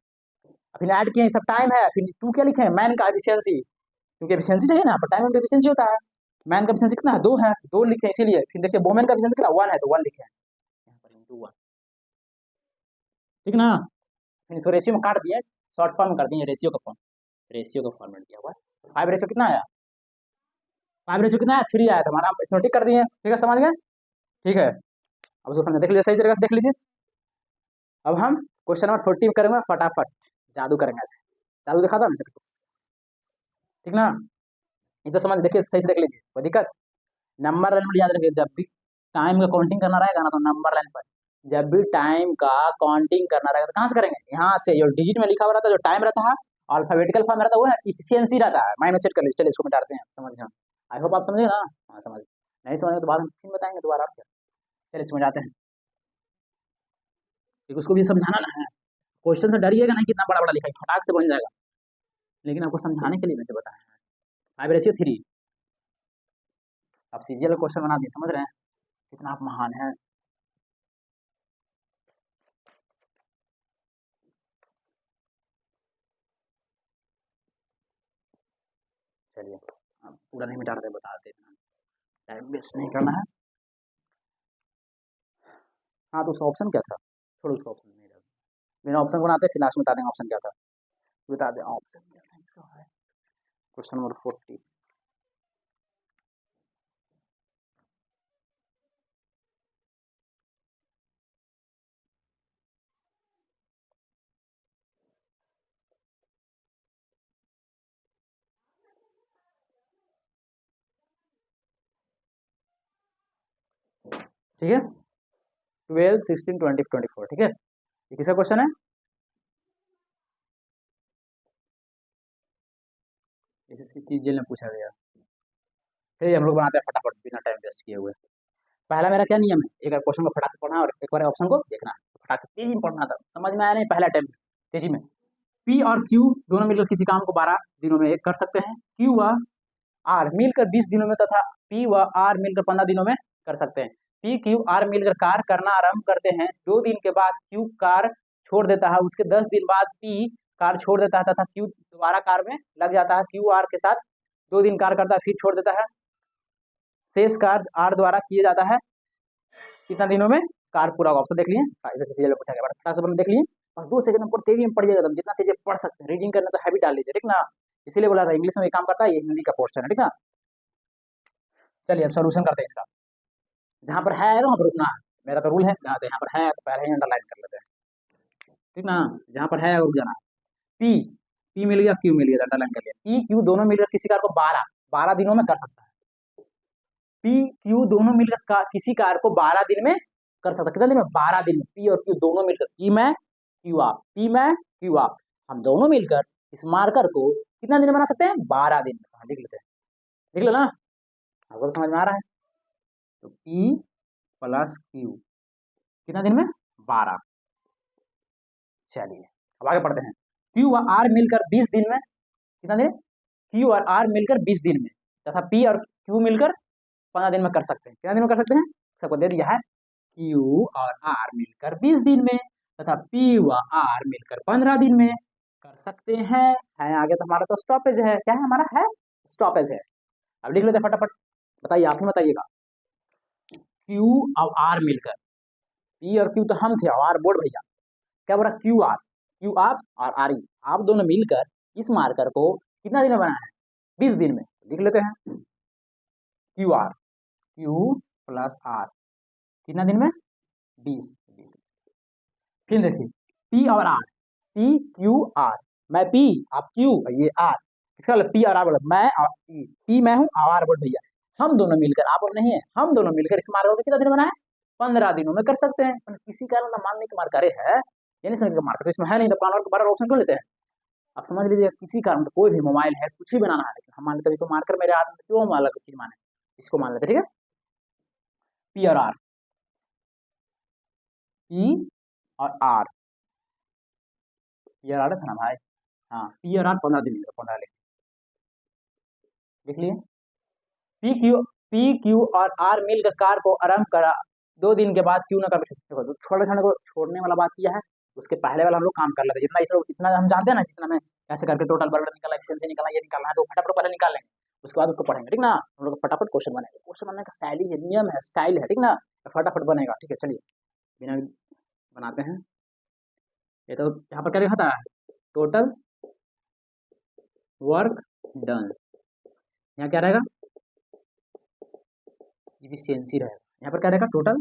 फिर ऐड किए, सब टाइम है, फिर 2 क्या लिखे हैं, मैन का एफिशिएंसी, क्योंकि एफिशिएंसी चाहिए ना, पर टाइम इंटू एफिशिएंसी होता है। मैन का एफिशिएंसी कितना है, 2 है, 2 लिखे इसीलिए। फिर देखिए वुमेन का एफिशिएंसी कितना 1 है, तो 1 लिखे हैं यहाँ पर इंटू 1, ठीक ना। फिर इसको रेशियो में काट दिए, शॉर्ट फॉर्म कर दिए, रेशियो का फॉर्मेट दिया हुआ है। 5 रेशियो कितना आया, 5 रेशियो कितना है, 3 आया था हमारा, इसमें टिक कर दिए। ठीक है, समझ गए, ठीक है। अब उसको समझ देख लीजिए, सही तरीके से देख लीजिए। अब हम क्वेश्चन नंबर 40 करेंगे, फटाफट जादू करेंगे, ऐसे जादू दिखाता हूँ, ठीक ना। ये तो समझ, देखिए सही से देख लीजिए, कोई दिक्कत। नंबर लाइन में याद रखिए, जब भी टाइम का काउंटिंग करना रहेगा ना, तो नंबर लाइन पर जब भी टाइम का काउंटिंग करना रहेगा तो कहाँ से करेंगे, यहाँ से जो डिजिट में लिखा हुआ रहता है, जो टाइम रहता है, अल्फाबेटिकल फॉर्म रहता है, वो है इफिशियंसी रहता है, माइनस सेट कर लीजिए। चलिए इसको मिटाते हैं, समझ गए। आई होप आप समझे ना, हाँ समझ, नहीं समझे तो बाद में फिर बताएंगे दोबारा आप क्या। चलिए समझाते हैं, क्योंकि उसको भी समझाना ना है। क्वेश्चन से डरिएगा नहीं, कितना बड़ा बड़ा लिखा है, फटाक से बन जाएगा, लेकिन आपको समझाने के लिए मैंने बताया है। 5:3 आप सीरियल क्वेश्चन बना दिए, समझ रहे हैं कितना आप महान हैं। चलिए पूरा नहीं मिटा रहे, बता देते हैं, टाइम वेस्ट नहीं करना है। हाँ तो उसका ऑप्शन क्या था, छोड़ो उसका ऑप्शन नहीं रहा, बिना ऑप्शन बनाते फिर लास्ट में बता देंगे ऑप्शन क्या था, बता दें ऑप्शन क्या था इसका है। क्वेश्चन नंबर 40, ठीक है, 12, 16, 20, 24, ठीक है। ये किसका क्वेश्चन है, सीजीएल में पूछा गया। फिर हम लोग बनाते हैं फटाफट बिना टाइम वेस्ट किए हुए। पहला मेरा क्या नियम है, एक बार क्वेश्चन को फटाक से पढ़ना और एक बार ऑप्शन को देखना, फटाक से तेजी में पढ़ना था, समझ में आया नहीं पहला टाइम तेजी में। पी और क्यू दोनों मिलकर किसी काम को 12 दिनों में कर सकते हैं, क्यू व आर मिलकर 20 दिनों में तथा पी व आर मिलकर 15 दिनों में कर सकते हैं। पी क्यू आर मिलकर कार करना आरंभ करते हैं, 2 दिन के बाद क्यू कार छोड़ देता है, उसके 10 दिन बाद पी कार छोड़ देता है तथा क्यू दोबारा कार में लग जाता है, क्यू आर के साथ 2 दिन कार करता है फिर छोड़ देता है, शेष कार आर द्वारा किया जाता है कितना दिनों में, कार पूरा ऑप्शन देख लिए, जैसे सीरियल में पूछा गया, फटाक से देख लिए, बस 2 सेकंड में तेजी में पढ़िएगा, तुम जितना तेजी पढ़ सकते हैं, रीडिंग करना तो हैबिट डाल लीजिए, ठीक ना। इसीलिए बोला था इंग्लिश में भी काम करता है, ये हिंदी का पोर्शन है, ठीक ना। चलिए अब सोल्यूशन करते हैं इसका, जहां पर है वहां पर रुकना है, मेरा तो रूल है, यहाँ पर है तो पहले ही अंडरलाइन कर लेते हैं, ठीक ना। जहां पर है रुक जाना। पी पी मिल गया, क्यू मिल गया, अंडरलाइन कर लिया। पी क्यू दोनों मिलकर किसी कार को 12 दिनों में कर सकता है, पी क्यू दोनों मिलकर किसी कार को 12 दिन में कर सकता है, कितने दिन में, 12 दिन में। पी और क्यू दोनों मिलकर, पी मैं क्यू आप, पी मैं क्यू आप, हम दोनों मिलकर इस मार्कर को कितना दिन में बना सकते हैं, 12 दिन में। लिख लेते हैं, लिख लो ना, आपको तो समझ में आ रहा है। तो पी प्लस क्यू कितना दिन में, 12। चलिए अब आगे पढ़ते हैं। क्यू और आर मिलकर 20 दिन में, कितना दिन, क्यू और आर मिलकर 20 दिन में तथा पी और क्यू मिलकर 15 दिन में कर सकते हैं, कितना दिन में कर सकते हैं, सबको दे दिया है। क्यू और आर मिलकर 20 दिन में तथा पी व आर मिलकर 15 दिन में कर सकते हैं। है आगे तो हमारा तो स्टॉपेज है, क्या है हमारा, है स्टॉपेज है। अब लिख लेते हैं फटाफट, बताइए आप ही बताइएगा। क्यू और आर मिलकर, पी और क्यू तो हम थे और आर बोर्ड भैया, क्या बोला, क्यू आर और आर ई, आप दोनों मिलकर इस मार्कर को कितना दिन में बनाया है, 20 दिन में। लिख लेते हैं क्यू प्लस आर कितना दिन में, 20। फिर देखिए पी और आर, पी क्यू आर, मैं पी आप क्यू ये आर, इसका मतलब पी और आर बोला, मैं और पी मैं हूँ और आर बोल भैया, हम दोनों मिलकर, आप और नहीं है, हम दोनों मिलकर इस मार्कर को कितना दिन बनाए, 15 दिनों में कर सकते हैं। किसी कारण मानने के मार्कर है, यानी समझ का मार्कर तो इसमें है नहीं, तो 15 के 12 ऑप्शन क्यों लेते हैं। आप समझ लीजिए, किसी कारण कोई भी मोबाइल है, कुछ भी बनाना है, लेकिन हम मान लेते हैं तो मार्कर मेरे हाथ में, क्यों हम अलग चीज माने, इसको मान लेते, ठीक है। पी और आर, पी और आर, पी और आर था ना भाई, हाँ पी और आर 15 दिन मिलेगा, 15 लिख लिए। पी क्यू और आर मिलकर कार को आरंभ करा, 2 दिन के बाद क्यू न कर सकते हो, छोड़ने छोड़ने को छोड़ने वाला बात किया है, उसके पहले वाला हम लोग काम कर लेते हैं, जितना इतना इतना हम जानते हैं ना, जितना में कैसे करके टोटल बर्गर निकाला, एफिशिएंसी निकाला, ये निकालना है, तो फटाफट पहले निकाल लेंगे, उसके बाद उसको पढ़ेंगे, ठीक ना। हम लोग फटाफट क्वेश्चन बनाएंगे, क्वेश्चन बनाने का शैली है, नियम है, स्टाइल है, ठीक ना, फटाफट बनेगा, ठीक है। चलिए बिना बनाते हैं, ये तो यहाँ पर क्या लिखा था, टोटल वर्क डन, यहाँ क्या रहेगा, इफिशियंसी रहेगा, यहाँ पर क्या रहेगा, टोटल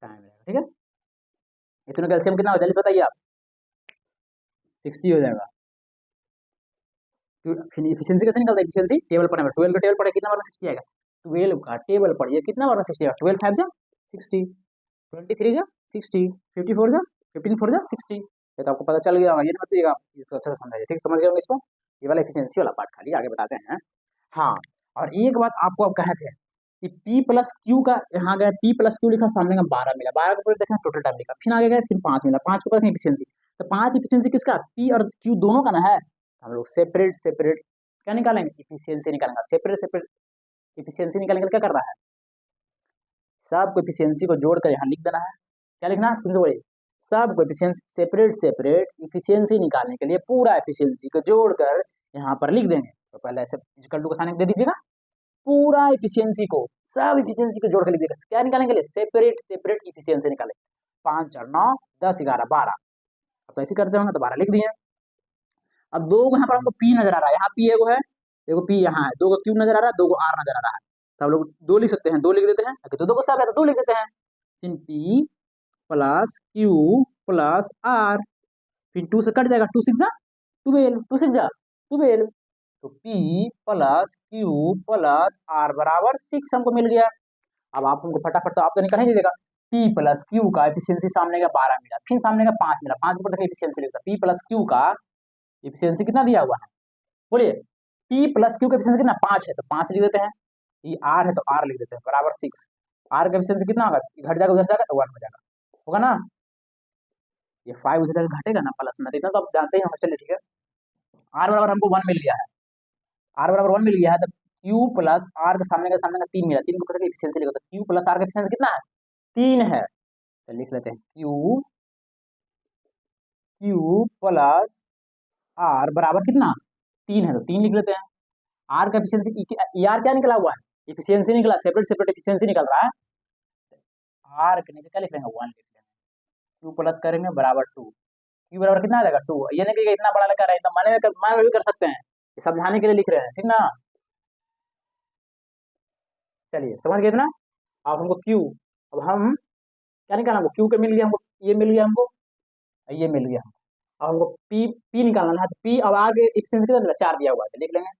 टाइम रहेगा, ठीक है। इतना कैल्शियम कितना हो, जल्दी से बताइए आप, 60 हो जाएगा। इफिशियंसी कैसे निकलता है, इफिशियंसी टेबल पर 12 का टेबल पर कितना बार 60 आएगा, 12 का टेबल पर ये कितना बार 60 आएगा, 12 5 जा 60, 23 जा 60, 54 जा 15 4 जा 60, ये तो आपको पता चल गया होगा, ये मत दिएगा, इसको अच्छे से समझाइए, ठीक, समझ गए होंगे इसको, ये वाला एफिशिएंसी वाला पार्ट खाली आगे बताते हैं। हाँ, और एक बात आपको अब कहे थे कि P प्लस क्यू का, यहाँ गए P प्लस क्यू लिखा, सामने का 12 मिला, 12 के ऊपर देखें टोटल टाइम लिखा, फिर आगे गए फिर 5 मिला, 5 के ऊपर देखें इफिशियंसी, तो 5 इफिशियंसी किसका, P और Q दोनों का ना है, हम लोग सेपरेट सेपरेट क्या निकालेंगे, इफिशियंसी निकालेंगे, सेपरेट सेपरेट इफिशियंसी निकालेंगे, क्या कर रहा है, सबको इफिशियंसी को जोड़कर यहाँ लिख देना है, क्या लिखना है, फिर से बोलिए, सबको इफिशियंसी सेपरेट सेपरेट इफिशियंसी निकालने के लिए पूरा इफिशियंसी को जोड़कर यहाँ पर लिख देंगे, तो पहले ऐसे इक्वल टू का साइन दे दीजिएगा, पूरा इफिशियंसी को, सब इफिशियंसी को जोड़कर लिख देगा, क्या निकालने के लिए, सेपरेट सेपरेट इफिशियंसी निकाले, 5 और 9 10 11 12, अब तो ऐसे करते होंगे तो 12 लिख दिए। अब दो को यहाँ पर हमको पी नजर आ रहा है, यहाँ पी एगो है, एगो पी यहाँ है, दो को क्यू नजर आ रहा है, दो को आर नजर आ रहा है, तो हम लोग 2 लिख सकते हैं, 2 लिख देते हैं, अगर दो को सब है तो 2 लिख देते हैं, फिर P plus Q plus R, फिर 2 से कट जाएगा, 2 6 जा 12, 2 6 जा 12, तो P plus Q plus R बराबर 6 हमको मिल गया। अब आप हमको फटाफट तो आप तो निकाल ही दीजिएगा, P प्लस क्यू का एफिशिएंसी सामने का 12 मिला, फिर सामने का 5 मिला, 5 ऊपर देखिए एफिशिएंसी लिखता, P प्लस क्यू का एफिशिएंसी कितना दिया हुआ है, बोलिए, P प्लस क्यू का एफिशिएंसी कितना, 5 है तो 5 लिख देते हैं, ये आर है तो आर लिख देते हैं, बराबर 6, आर का एफिशिएंसी कितना होगा, घट जाएगा उधर जाएगा तो 1 हो जाएगा, होगा ना, ये 5 उधर घटेगा ना प्लस में, इतना तो आप जानते ही होंगे, चलिए ठीक है, आर बराबर हमको 1 मिल गया है, आर बराबर 1 मिल गया है, तो क्यू प्लस आर के सामने का 3 मिला, 3 को करके एफिशिएंसी लिखो, तो क्यू प्लस आर का एफिशिएंसी कितना है, 3 है, तो लिख लेते हैं क्यू क्यू प्लस आर बराबर कितना, 3 है, तो 3 लिख लेते हैं, आर का एफिशिएंसी, आर क्या निकला हुआ है, एफिशिएंसी निकला, सेपरेट सेपरेट एफिशिएंसी निकल रहा है, आर के नीचे क्या लिख लेंगे, 1 लिख लेंगे, क्यू प्लस करेंगे बराबर 2, क्यू बराबर कितना आ जाएगा 2, ये नहीं कि इतना बड़ा लगा रहा है, तो माने में भी कर सकते हैं, समझाने के लिए लिख रहे हैं, ठीक ना। चलिए समझ गए इतना, अब हमको क्यू, अब हम क्या निकालना, हमको क्यू के मिल गया, हमको ये मिल गया, हमको ये मिल गया हमको, अब हमको पी पी निकालना है, तो पी अब आगे एफिशिएंसी कितना दिया, 4 दिया हुआ है, तो लिख लेंगे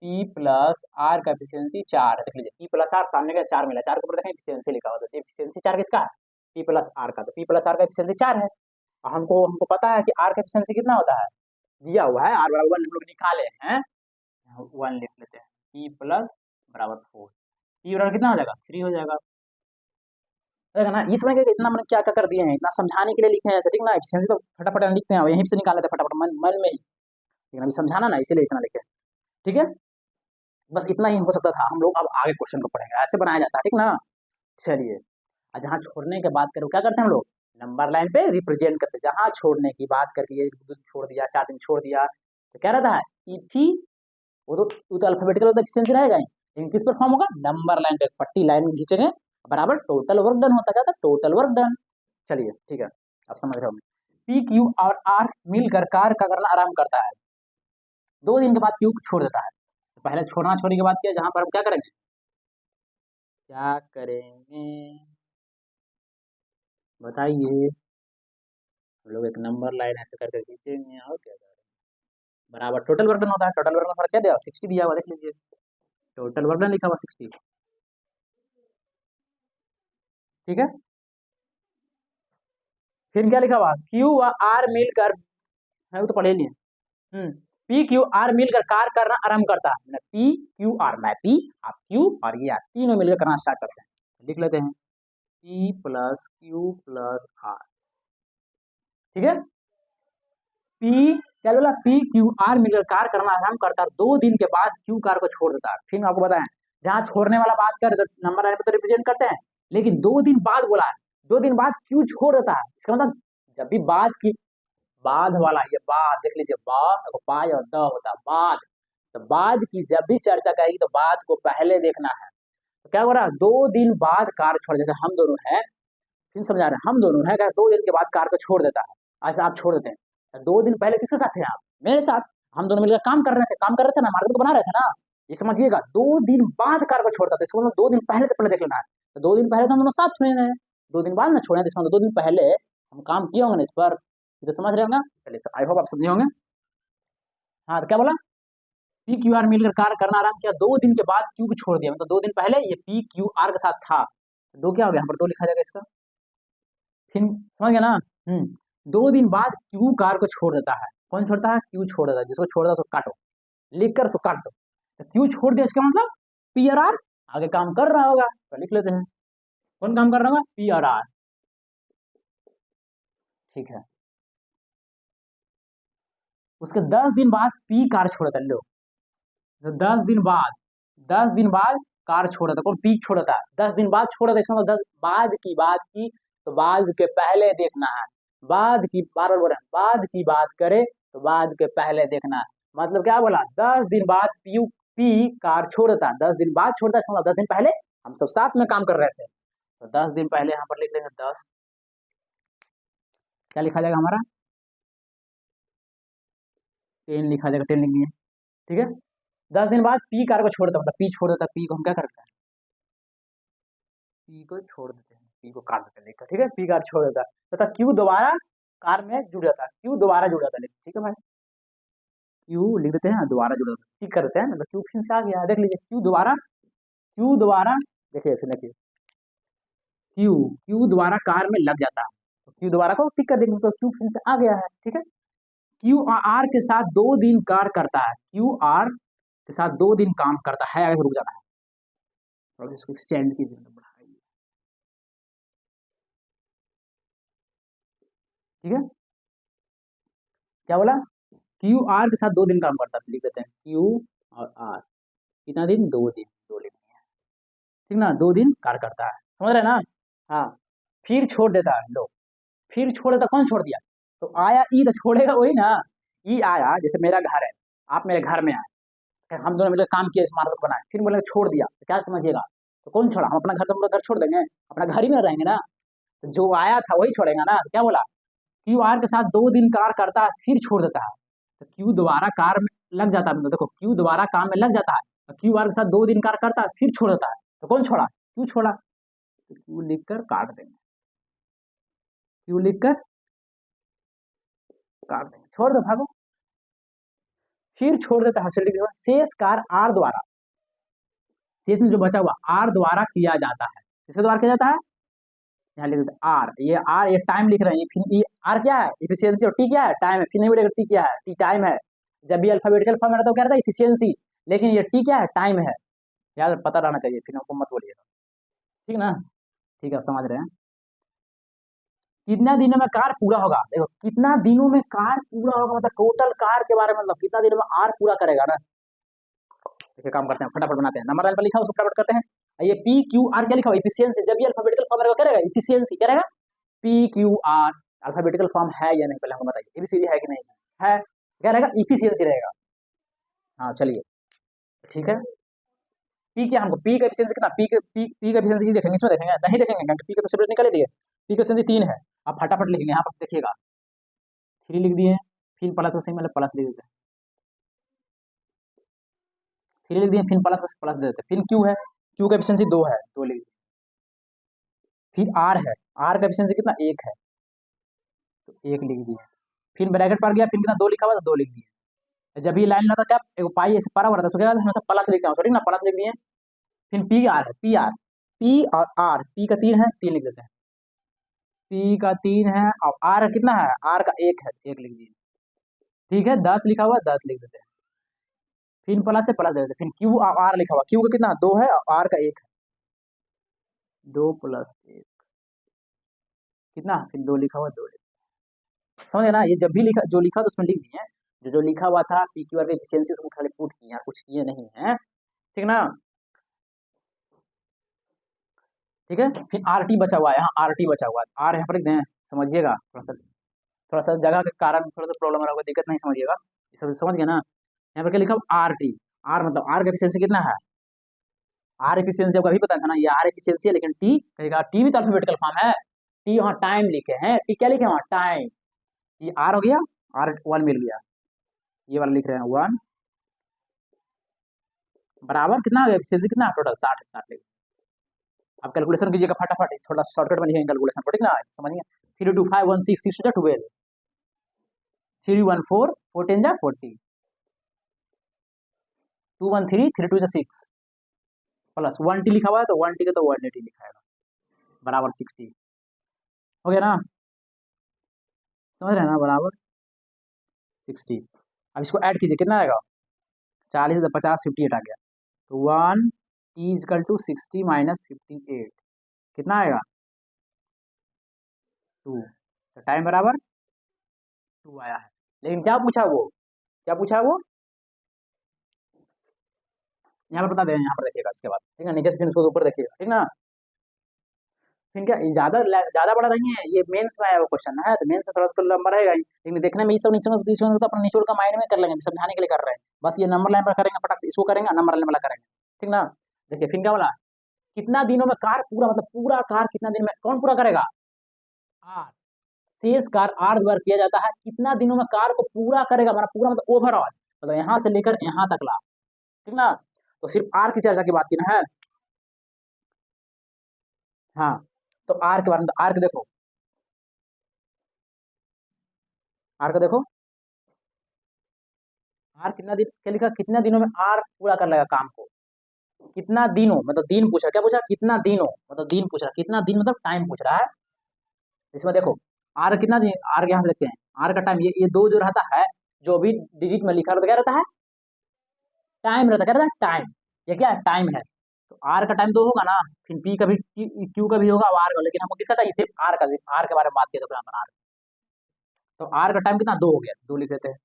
पी प्लस आर का एफिशिएंसी 4 है, देख लीजिए पी प्लस आर सामने का 4 मिला, 4 के ऊपर देखें एफिशिएंसी लिखा हुआ, तो एफिशिएंसी 4 किसका है, पी प्लस आर का, तो पी प्लस आर का एफिशिएंसी 4 है, हमको हमको पता है कि आर का एफिशिएंसी कितना होता है, दिया हुआ है, आर बराबर 1 हम लोग निकाले हैं, 1 लिख लेते हैं, पी प्लस बराबर 4, पी बराबर कितना हो जाएगा, 3 हो जाएगा, रहेगा ना, इसमें इतना मैंने क्या क्या कर दिए हैं, इतना समझाने के लिए लिखे हैं ऐसे, ठीक ना, एफिशिएंसी तो फटाफट लिखते हैं, यहीं से निकाल लेते हैं फटाफट मन में ही, लेकिन अभी समझाना ना, इसीलिए इतना लिखे, ठीक है, बस इतना ही हो सकता था, हम लोग अब आगे क्वेश्चन को पढ़ेंगे, ऐसे बनाया जाता है, ठीक ना। चलिए, जहाँ छोड़ने की बात करो क्या करते हैं हम लोग, नंबर लाइन पे रिप्रेजेंट करते हैं, जहाँ छोड़ने की बात करके ये छोड़ दिया, 4 दिन छोड़ दिया, तो क्या रहता है, इफी, वो तो अल्फाबेटिकल होता है, एफिशिएंसी रहेगा ही, लेकिन किस पर फॉर्म होगा, नंबर लाइन पे पट्टी लाइन खींचेंगे, बराबर टोटल वर्क डन होता है, टोटल वर्क डन। चलिए ठीक है, अब समझ रहे हो, पी क्यू और आर मिलकर कार का करना आराम करता है, 2 दिन के बाद क्यू छोड़ देता है, तो पहले छोड़ना छोड़ने के बाद क्या, जहां पर हम क्या करेंगे, क्या करेंगे बताइए, हम लोग एक नंबर लाइन ऐसे करके खींचेंगे, और क्या करेंगे, बराबर टोटल वर्क डन होता है, टोटल वर्क डन क्या दिया 60 दिया हुआ, देख लीजिए टोटल वर्क डन लिखा हुआ 60, ठीक है, फिर क्या लिखा हुआ, क्यू व आर मिलकर, मैं तो पढ़े लिए, पी क्यू आर मिलकर कार्य करना आरंभ करता है। पी क्यू आर, मैं पी, आप क्यू और ये आर, तीनों मिलकर करना स्टार्ट करते हैं। लिख लेते हैं P plus Q plus R, ठीक है। पी क्या बोला, पी क्यू आर मिलकर कार्य करना आरंभ करता है, 2 दिन के बाद क्यू कार को छोड़ देता है। फिर मैं आपको बताएं, जहां छोड़ने वाला बात कर तो नंबर लाइन पे तो रिप्रेजेंट करते हैं, लेकिन 2 दिन बाद बोला है, 2 दिन बाद क्यू छोड़ देता है। इसका मतलब जब भी बाद की, बाद वाला, ये बाद देख लीजिए, बाद पा और द होता है बाद, तो बाद की जब भी चर्चा करेगी तो बाद को पहले देखना है। तो क्या हो रहा है, 2 दिन बाद कार छोड़, जैसे हम दोनों है, फिर समझा रहे हैं, हम दोनों है, 2 दिन के बाद कार को छोड़ देता है, ऐसा आप छोड़ देते हैं। 2 दिन पहले किसके साथ थे आप, मेरे साथ, हम दोनों मिलकर काम कर रहे थे, ना, मार्केट को बना रहे थे ना, ये समझिएगा। 2 दिन बाद कार को छोड़ता था, इसको मतलब 2 दिन पहले तो पहले देख लेना है। तो 2 दिन पहले तो हम दोनों साथ में हैं, 2 दिन बाद ना छोड़े, इसका मतलब 2 दिन पहले हम काम किए होंगे इस पर, तो समझ रहे होंगे। चलिए आई होप आप समझे होंगे। हाँ, तो क्या बोला, पी क्यू आर मिलकर कार्य करना आरंभ किया, 2 दिन के बाद क्यू को छोड़ दिया, मतलब 2 दिन पहले ये पी क्यू आर के साथ था, दो क्या हो गया, यहाँ पर 2 लिखा जाएगा इसका। फिर समझ गया ना। 2 दिन बाद क्यू कार को छोड़ देता है, कौन छोड़ता है, क्यू छोड़ देता है, जिसको छोड़ देता है उसको काटो, लिख कर उसको काट दो। तो क्यू छोड़ दिया, इसका मतलब पी आर आर आगे काम कर रहा होगा, तो लिख लेते हैं कौन काम कर रहा होगा, पी आर आर, ठीक है। उसके 10 दिन बाद पी कार छोड़ देता है, लो, तो 10 दिन बाद कार छोड़ देता है, कौन, पी छोड़ देता है, 10 दिन बाद छोड़ देता है, इसका मतलब 10 बाद की, तो बाद के पहले देखना है, बाद की, बार बार बोल रहे हैं, बाद की बात करे तो बाद के पहले देखना है, मतलब क्या बोला, 10 दिन बाद पी कार छोड़ देता है, 10 दिन बाद छोड़ता है, इसका मतलब 10 दिन पहले हम सब साथ में काम कर रहे थे, तो 10 दिन पहले यहाँ पर लिख देंगे 10, क्या लिखा जाएगा हमारा, 10 लिखा जाएगा, 10 लिख दिए, ठीक है। 10 दिन बाद पी कार को छोड़ देता, मतलब पी छोड़ देता, पी को हम क्या करते हैं, पी को छोड़ देते हैं, पी को काट देते हैं, लिखा, ठीक है, पी कार छोड़ देता है, तथा क्यू दोबारा कार में जुड़ जाता है, क्यू दोबारा जुड़ जाता है, ठीक है भाई, क्यू लिख देते हैं, दोबारा जुड़ जाता है, ठीक कर देते हैं, मतलब क्यू फिर से आ गया, देख लीजिए, क्यू दोबारा देखिए, फिर देखिए, क्यू क्यू दोबारा कार में लग जाता है, तो क्यू दोबारा को टिक कर देंगे, तो क्यू फिर से आ गया है, ठीक है। क्यू आर के साथ 2 दिन कार्य करता है, क्यू आर के साथ 2 दिन काम करता है, आगे रुक जाना है, और इसको एक्सटेंड कीजिए, बढ़ाइए, ठीक है। क्या बोला, क्यू आर के साथ 2 दिन काम करता है, लिख देते हैं क्यू और आर, कितना दिन, 2 दिन, 2 लिखनी है, ठीक ना, 2 दिन कार्य करता है, समझ रहे ना। हाँ, फिर छोड़ देता है, लो, फिर छोड़ देता, कौन छोड़ दिया, तो आया ई, तो छोड़ेगा वही ना, ई आया, जैसे मेरा घर है, आप मेरे घर में आए, हम दोनों मिलकर काम किया, स्मारक बनाए, फिर बोले छोड़ दिया, तो क्या समझिएगा, तो कौन छोड़ा, हम अपना घर, तो हम लोग घर छोड़ देंगे, अपना घर ही में रहेंगे ना, तो जो आया था वही छोड़ेगा ना, तो क्या बोला, क्यू आर के साथ 2 दिन कार करता है, फिर छोड़ देता है, तो क्यू दोबारा कार में लग जाता है, देखो क्यू दोबारा काम में लग जाता है, तो क्यू आर के साथ 2 दिन कार करता है, फिर छोड़ देता है, तो कौन छोड़ा, क्यू छोड़ा, तो क्यू लिख कर काट देंगे, क्यू लिख कर काट देंगे, छोड़ दो, भागो, फिर छोड़ देता है, शेष कार आर द्वारा, शेष में जो बचा हुआ आर द्वारा किया जाता है, किसके द्वारा किया जाता है, यहाँ लिख देते हैं आर, ये टाइम लिख रहे हैं, फिर ये आर क्या है, इफिशियंसी, और टी क्या है, टाइम है, फिर नहीं बोलेगा टी क्या है, टी टाइम है, जब भी अल्फाबेटिकल फॉर्म में रहता है क्या रहता है, इफिशियंसी, लेकिन ये टी क्या है, टाइम है, याद पता रहना चाहिए, फिर आपको मत बोलिएगा, ठीक ना, ठीक है, समझ रहे हैं। कितना दिनों में कार पूरा होगा, देखो कितना दिनों में कार पूरा होगा, मतलब टोटल कार के बारे में, मतलब कितना दिनों में आर पूरा करेगा ना, देखिए काम करते हैं, फटाफट बनाते हैं, नंबर लाइन पर लिखा उसको फटाफट करते हैं, ये पी क्यू आर क्या लिखा हुआ, इफिशियंसी, जब भी अल्फाबेटिकल फॉर्म रहेगा क्या रहेगा, इफिशियंसी क्या रहेगा, P Q R, alphabetical form है या नहीं पहले हमको बताइए, एबीसीडी है कि नहीं है, क्या रहेगा, इफिशियंसी रहेगा। हाँ चलिए, ठीक है, पी क्या, हमको पी का एफिशिएंसी कितना, पी का एफिशिएंसी देखेंगे, इसमें देखेंगे, नहीं देखेंगे क्योंकि पी का तो सेपरेट निकाल दिए, पी का एफिशिएंसी 3 है, आप फटाफट लिखेंगे, यहाँ पर देखिएगा 3 लिख दिए, फिर प्लस का सिंबल प्लस दे देते हैं, 3 लिख दिए, फिर प्लस का प्लस दे देते हैं, फिर क्यू है, क्यू का एफिशिएंसी 2 है, 2 लिख दिए, फिर आर है, आर का एफिशिएंसी कितना 1 है, तो 1 लिख दिए, फिर ब्रैकेट पर गया, फिर कितना 2 लिखा हुआ था, 2 लिख दिए, जब ये लाइन रहता क्या, एक पाई ऐसे परा हुआ रहता, उसके बाद हमेशा प्लस लिखते हैं, ठीक ना, प्लस लिख दिए, फिर पी आर है, पी और आर, पी का 3 है, 3 लिख देते हैं, पी का 3 है, और आर कितना है, आर का 1 है, 1 लिख दिए, ठीक है, 10 लिखा हुआ है, 10 लिख देते हैं, फिर प्लस से प्लस दे देते हैं, फिर क्यू आर लिखा हुआ, क्यू का कितना 2 है, आर का 1 है, 2 प्लस 1 कितना, फिर 2 लिखा हुआ, 2 समझ गए ना। ये जब भी लिखा, जो लिखा तो उसमें लिख दिए, जो लिखा हुआ था पी क्यू आर की एफिशिएंसी उसको खाली पुट किए, कुछ किए नहीं है, ठीक ना। ठीक है, फिर आर टी बचा हुआ है, यहाँ आर टी बचा हुआ है, आर यहाँ पर लिख दें, समझिएगा, थोड़ा सा जगह के कारण थोड़ा सा प्रॉब्लम होगा, दिक्कत नहीं, समझिएगा, इसे समझ गए ना। यहाँ पर क्या लिखा आर टी, आर मतलब आर का एफिशिएंसी कितना है, आर एफिशिएंसी आपको अभी पता था ना, ये आर एफिशिएंसी है, लेकिन टी कहेगा, टी भी तो अल्फाबेटिकल फॉर्म है, टी वहाँ टाइम लिखे हैं, टी क्या लिखे वहाँ टाइम, ये आर हो गया, आर 1 मिल गया, ये वाला लिख रहे हैं 1 बराबर कितना हो गया, एफिशिएंसी कितना टोटल 60 60 लिख, अब कैलकुलेशन कीजिएगा फटाफट, थोड़ा शॉर्टकट में लिखेंगे कैलकुलेशन को, ठीक ना, समझिए 3 2 5 1 6 6 12 3 1 4 4 10 जा 40 2 1 3 3 2 जा 6 प्लस 1 टी लिखा हुआ है, तो 1 टी का तो 180 लिखाएगा बराबर 60, हो गया ना, समझ रहे हैं ना, बराबर 60। अब इसको ऐड कीजिए, कितना आएगा, 40 से 50 58 आ गया, तो 1 टी इजकल टू 60 माइनस 58 कितना आएगा 2, तो टाइम बराबर 2 आया है, लेकिन क्या पूछा वो, क्या पूछा वो, यहाँ पर बता दें, यहाँ पर देखिएगा इसके बाद, ठीक है, नीचे से फिर उसको ऊपर देखिएगा, ठीक ना, फिर क्या ज्यादा ज्यादा बड़ा नहीं है, ये मेंस में आया वो क्वेश्चन है, तो मेंस में थोड़ा तो लंबा रहेगा ही, लेकिन देखने में ये सब नीचे में तो अपना निचोड़ का माइंड में कर लेंगे, समझाने के लिए कर रहे हैं, बस ये नंबर लाइन पर करेंगे, फटाक से इसको करेंगे, नंबर लाइन वाला करेंगे, ठीक ना। देखिए फिर क्या बोला, कितना दिनों में कार पूरा, मतलब पूरा कार कितना दिन में कौन पूरा करेगा, आर, शेष कार आर द्वारा किया जाता है, कितना दिनों में कार को पूरा करेगा, मतलब पूरा मतलब ओवरऑल, मतलब यहाँ से लेकर यहाँ तक ला, ठीक ना, तो सिर्फ आर की चर्चा की बात की ना है, हाँ, तो आर के बारे में, आर के देखो, आर को देखो, आर कितना दिन क्या लिखा, कितना दिनों में आर पूरा कर लेगा काम को, कितना दिनों मतलब दिन पूछ रहा, क्या पूछा, कितना दिनों मतलब दिन पूछ रहा, कितना दिन मतलब टाइम पूछ रहा है, इसमें देखो आर कितना दिन, आर के यहाँ से देखते हैं, आर का टाइम, ये दो जो रहता है, जो भी डिजिट में लिखा रहता क्या रहता है, टाइम रहता, क्या रहता है टाइम, ये क्या है टाइम है, तो आर का टाइम 2 होगा ना, फिर पी का भी, क्यू का भी होगा, अब आर का, लेकिन हमको किसका चाहिए, सिर्फ आर का, आर के बारे में बात किया तो आर, तो आर का टाइम कितना 2 हो गया, 2 लिख देते हैं,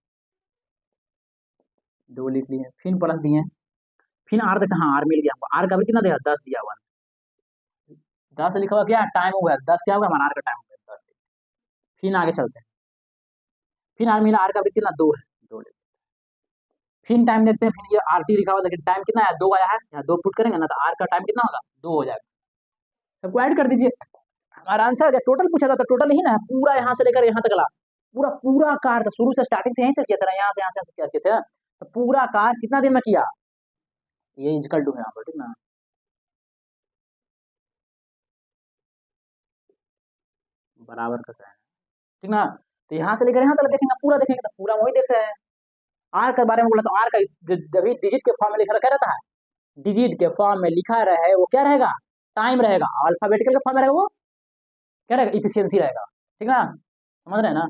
2 लिख लिए, फिर प्लस दिए, फिर आर देखते हैं, हाँ आर मिल गया हमको, आर का भी कितना दिया 10 दिया हुआ, 10 लिखा हुआ क्या टाइम हो गया 10, क्या होगा हमारा आर का टाइम हो गया 10, फिर आगे चलते हैं, फिर आर मिला, आर का भी कितना 2 है, 2 फिर टाइम देखते हैं, फिर ये आर टी लिखा हुआ, लेकिन टाइम कितना है 2 आया है, यहाँ 2 पुट करेंगे ना, तो आर का टाइम कितना होगा 2 हो जाएगा, सबको ऐड कर दीजिए, हमारा आंसर क्या टोटल पूछा था, तो टोटल ही ना है, पूरा यहाँ से लेकर यहाँ तक ला, पूरा पूरा कार था, शुरू से स्टार्टिंग से यहीं से किया था, यहाँ से किया थे, तो पूरा कार कितना दिन में किया, ये इजकल टू है यहाँ पर, ठीक ना, बराबर का साइन, ठीक ना, तो यहाँ से लेकर यहाँ तक देखेंगे, पूरा देखेंगे, तो पूरा वही देख रहे हैं, आर के बारे में बोला, तो आर का जब भी डिजिट के फॉर्म में लिखा क्या रहता है, डिजिट के फॉर्म में लिखा रहे वो क्या रहेगा, टाइम रहेगा, अल्फाबेटिकल के फॉर्म में रहेगा वो क्या रहेगा, इफिशियंसी रहेगा, ठीक ना, समझ रहे हैं ना,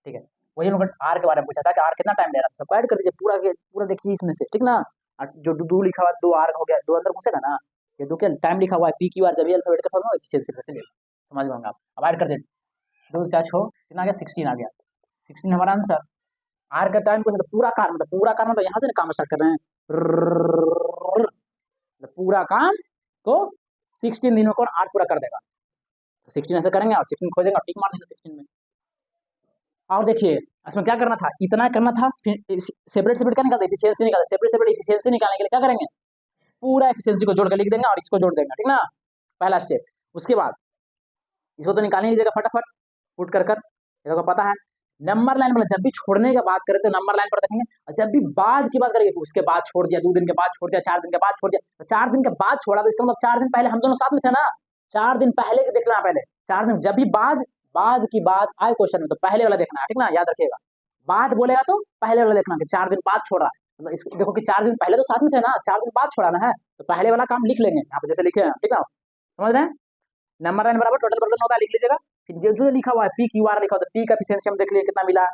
ठीक है, वही हम आर के बारे में पूछा था कि आर कितना टाइम ले रहा है, सबको ऐड कर दीजिए, पूरा के पूरा देखिए इसमें से, ठीक ना, जो दो लिखा हुआ 2 आर हो गया, 2 अंदर घुसेगा ना, ये 2 क्या टाइम लिखा हुआ है, पी क्यू आर जब अल्फाबेटिकल फॉर्म में इफिशियंसी रहती है, समझ में आप, अब ऐड कर दे, 2 4 6 कितना आ गया 16 आ गया, 16 हमारा आंसर, आर का टाइम को मतलब पूरा कार मतलब यहाँ से ना काम स्टार्ट कर रहे हैं, पूरा काम को 16 दिनों को आर पूरा कर देगा, तो 16 ऐसे करेंगे और 16 खोजेंगे और टिक मार देंगे 16 में, और देखिए इसमें क्या करना था, इतना करना था, फिर सेपरेट सेपरेट क्या निकालते, एफिशिएंसी निकालते, सेपरेट सेपरेट एफिशिएंसी निकालने के लिए क्या करेंगे, पूरा एफिशिएंसी को जोड़ कर लिख देंगे और इसको जोड़ देंगे, ठीक ना, पहला स्टेप, उसके बाद इसको तो निकाल ही लीजिएगा फटाफट पुट कर कर, ये तो पता है, नंबर लाइन मतलब जब भी छोड़ने की बात करें तो नंबर लाइन पर देखेंगे, और जब भी बाद की बात करेंगे तो उसके बाद छोड़ दिया, 2 दिन के बाद छोड़ दिया, 4 दिन के बाद छोड़ दिया, तो 4 दिन के बाद छोड़ा, तो इसका मतलब 4 दिन पहले हम दोनों साथ में थे ना, 4 दिन पहले के देखना, पहले 4 दिन, जब भी बाद बाद की बात आए क्वेश्चन में तो पहले वाला देखना है, ठीक ना, याद रखिएगा, बाद बोलेगा तो पहले वाला देखना कि 4 दिन बाद छोड़ा, मतलब इसको देखो कि 4 दिन पहले तो साथ में थे ना, 4 दिन बाद छोड़ाना है, तो पहले वाला काम लिख लेंगे यहाँ पे जैसे लिखे हैं, ठीक ना, समझ रहे हैं, नंबर लाइन बराबर टोटल बर्डन होगा, लिख लीजिएगा, फिर जो जो लिखा हुआ है पी क्यू आर लिखा हुआ है, पी का एफिशिएंसी हम देख लिए कितना मिला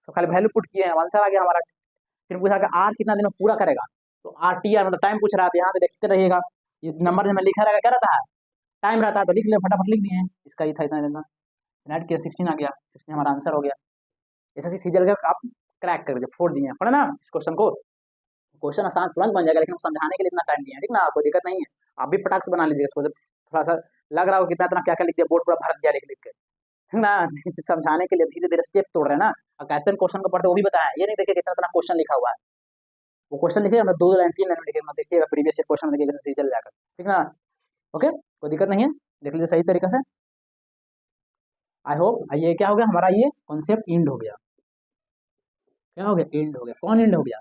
तो खाली वैल्यू पुट किए हैं, आंसर आ गया हमारा। फिर पूछा कि आर कितना दिन में पूरा करेगा, तो आर टी आर मतलब टाइम पूछ रहा था, यहाँ से देखते रहिएगा, ये नंबर में लिखा रहेगा, क्या रहता है टाइम रहता है, तो लिख लिया, फटाफट लिख दिए, इसका ये था इतना दिन का, ऐड किया 16 आ गया, 16 हमारा आंसर हो गया। ऐसे सीजल का आप क्रैक कर दिए, फोड़ दिए, पढ़े ना इस क्वेश्चन को। क्वेश्चन आसान तुरंत बन जाएगा, लेकिन हम समझाने के लिए इतना टाइम दिए, ठीक ना, कोई दिक्कत नहीं है। आप भी फटाक से बना लीजिएगा इसको, जब थोड़ा सा लग रहा हो कितना इतना क्या क्या लिख दिया, बोर्ड पूरा भर दिया लिख लिख के, ठीक ना। समझाने के लिए धीरे धीरे स्टेप तोड़ रहे हैं ना, और कैसे क्वेश्चन को पढ़ते वो भी बताया, ये नहीं देखिए कितना इतना क्वेश्चन लिखा हुआ है, वो क्वेश्चन लिखिएगा मैं 2 लाइन 3 लाइन में लिखिएगा, देखिएगा प्रीवियस क्वेश्चन देखिएगा सही चल जाएगा, ठीक ना। ओके, कोई दिक्कत नहीं है, देख लीजिए सही तरीके से। आई होप ये क्या हो गया हमारा, ये कॉन्सेप्ट एंड हो गया, क्या हो गया, एंड हो गया। कौन एंड हो गया,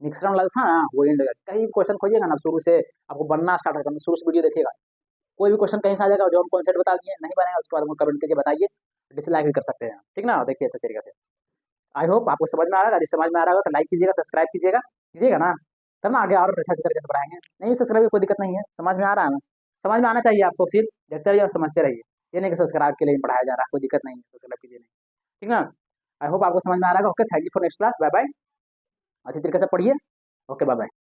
मिश्रण लग था ना, वो एंड हो गया। कहीं क्वेश्चन खोजिएगा ना शुरू से, आपको बनना स्टार्ट होगा, शुरू से वीडियो देखिएगा, कोई भी क्वेश्चन कहीं से आ जाएगा, जो हम कॉन्सेप्ट बता दिए नहीं बनेगा, उसके बाद कमेंट कीजिए, बताइए, डिसलाइक भी कर सकते हैं, ठीक ना। देखिए अच्छे तरीके से, आई होप आपको समझ में आ रहा है, यदि समझ में आ रहा होगा तो लाइक कीजिएगा, सब्सक्राइब कीजिएगा, कीजिएगा ना, तब ना आगे और अच्छे तरीके से पढ़ाएंगे। नहीं सब्सक्राइब कोई दिक्कत नहीं है, समझ में आ रहा है ना, समझ में आना चाहिए आपको, फिर देखते रहिए और समझते रहिए, ये नहीं कि सब्सक्राइब के लिए पढ़ाया जा रहा है, कोई दिक्कत नहीं है, सब्सक्राइब कीजिए नहीं, ठीक ना। आई होप आपको समझ में आ रहा है। Okay, thank you for next class, bye bye, अच्छी तरीके से पढ़िए, ओके बाय बाय।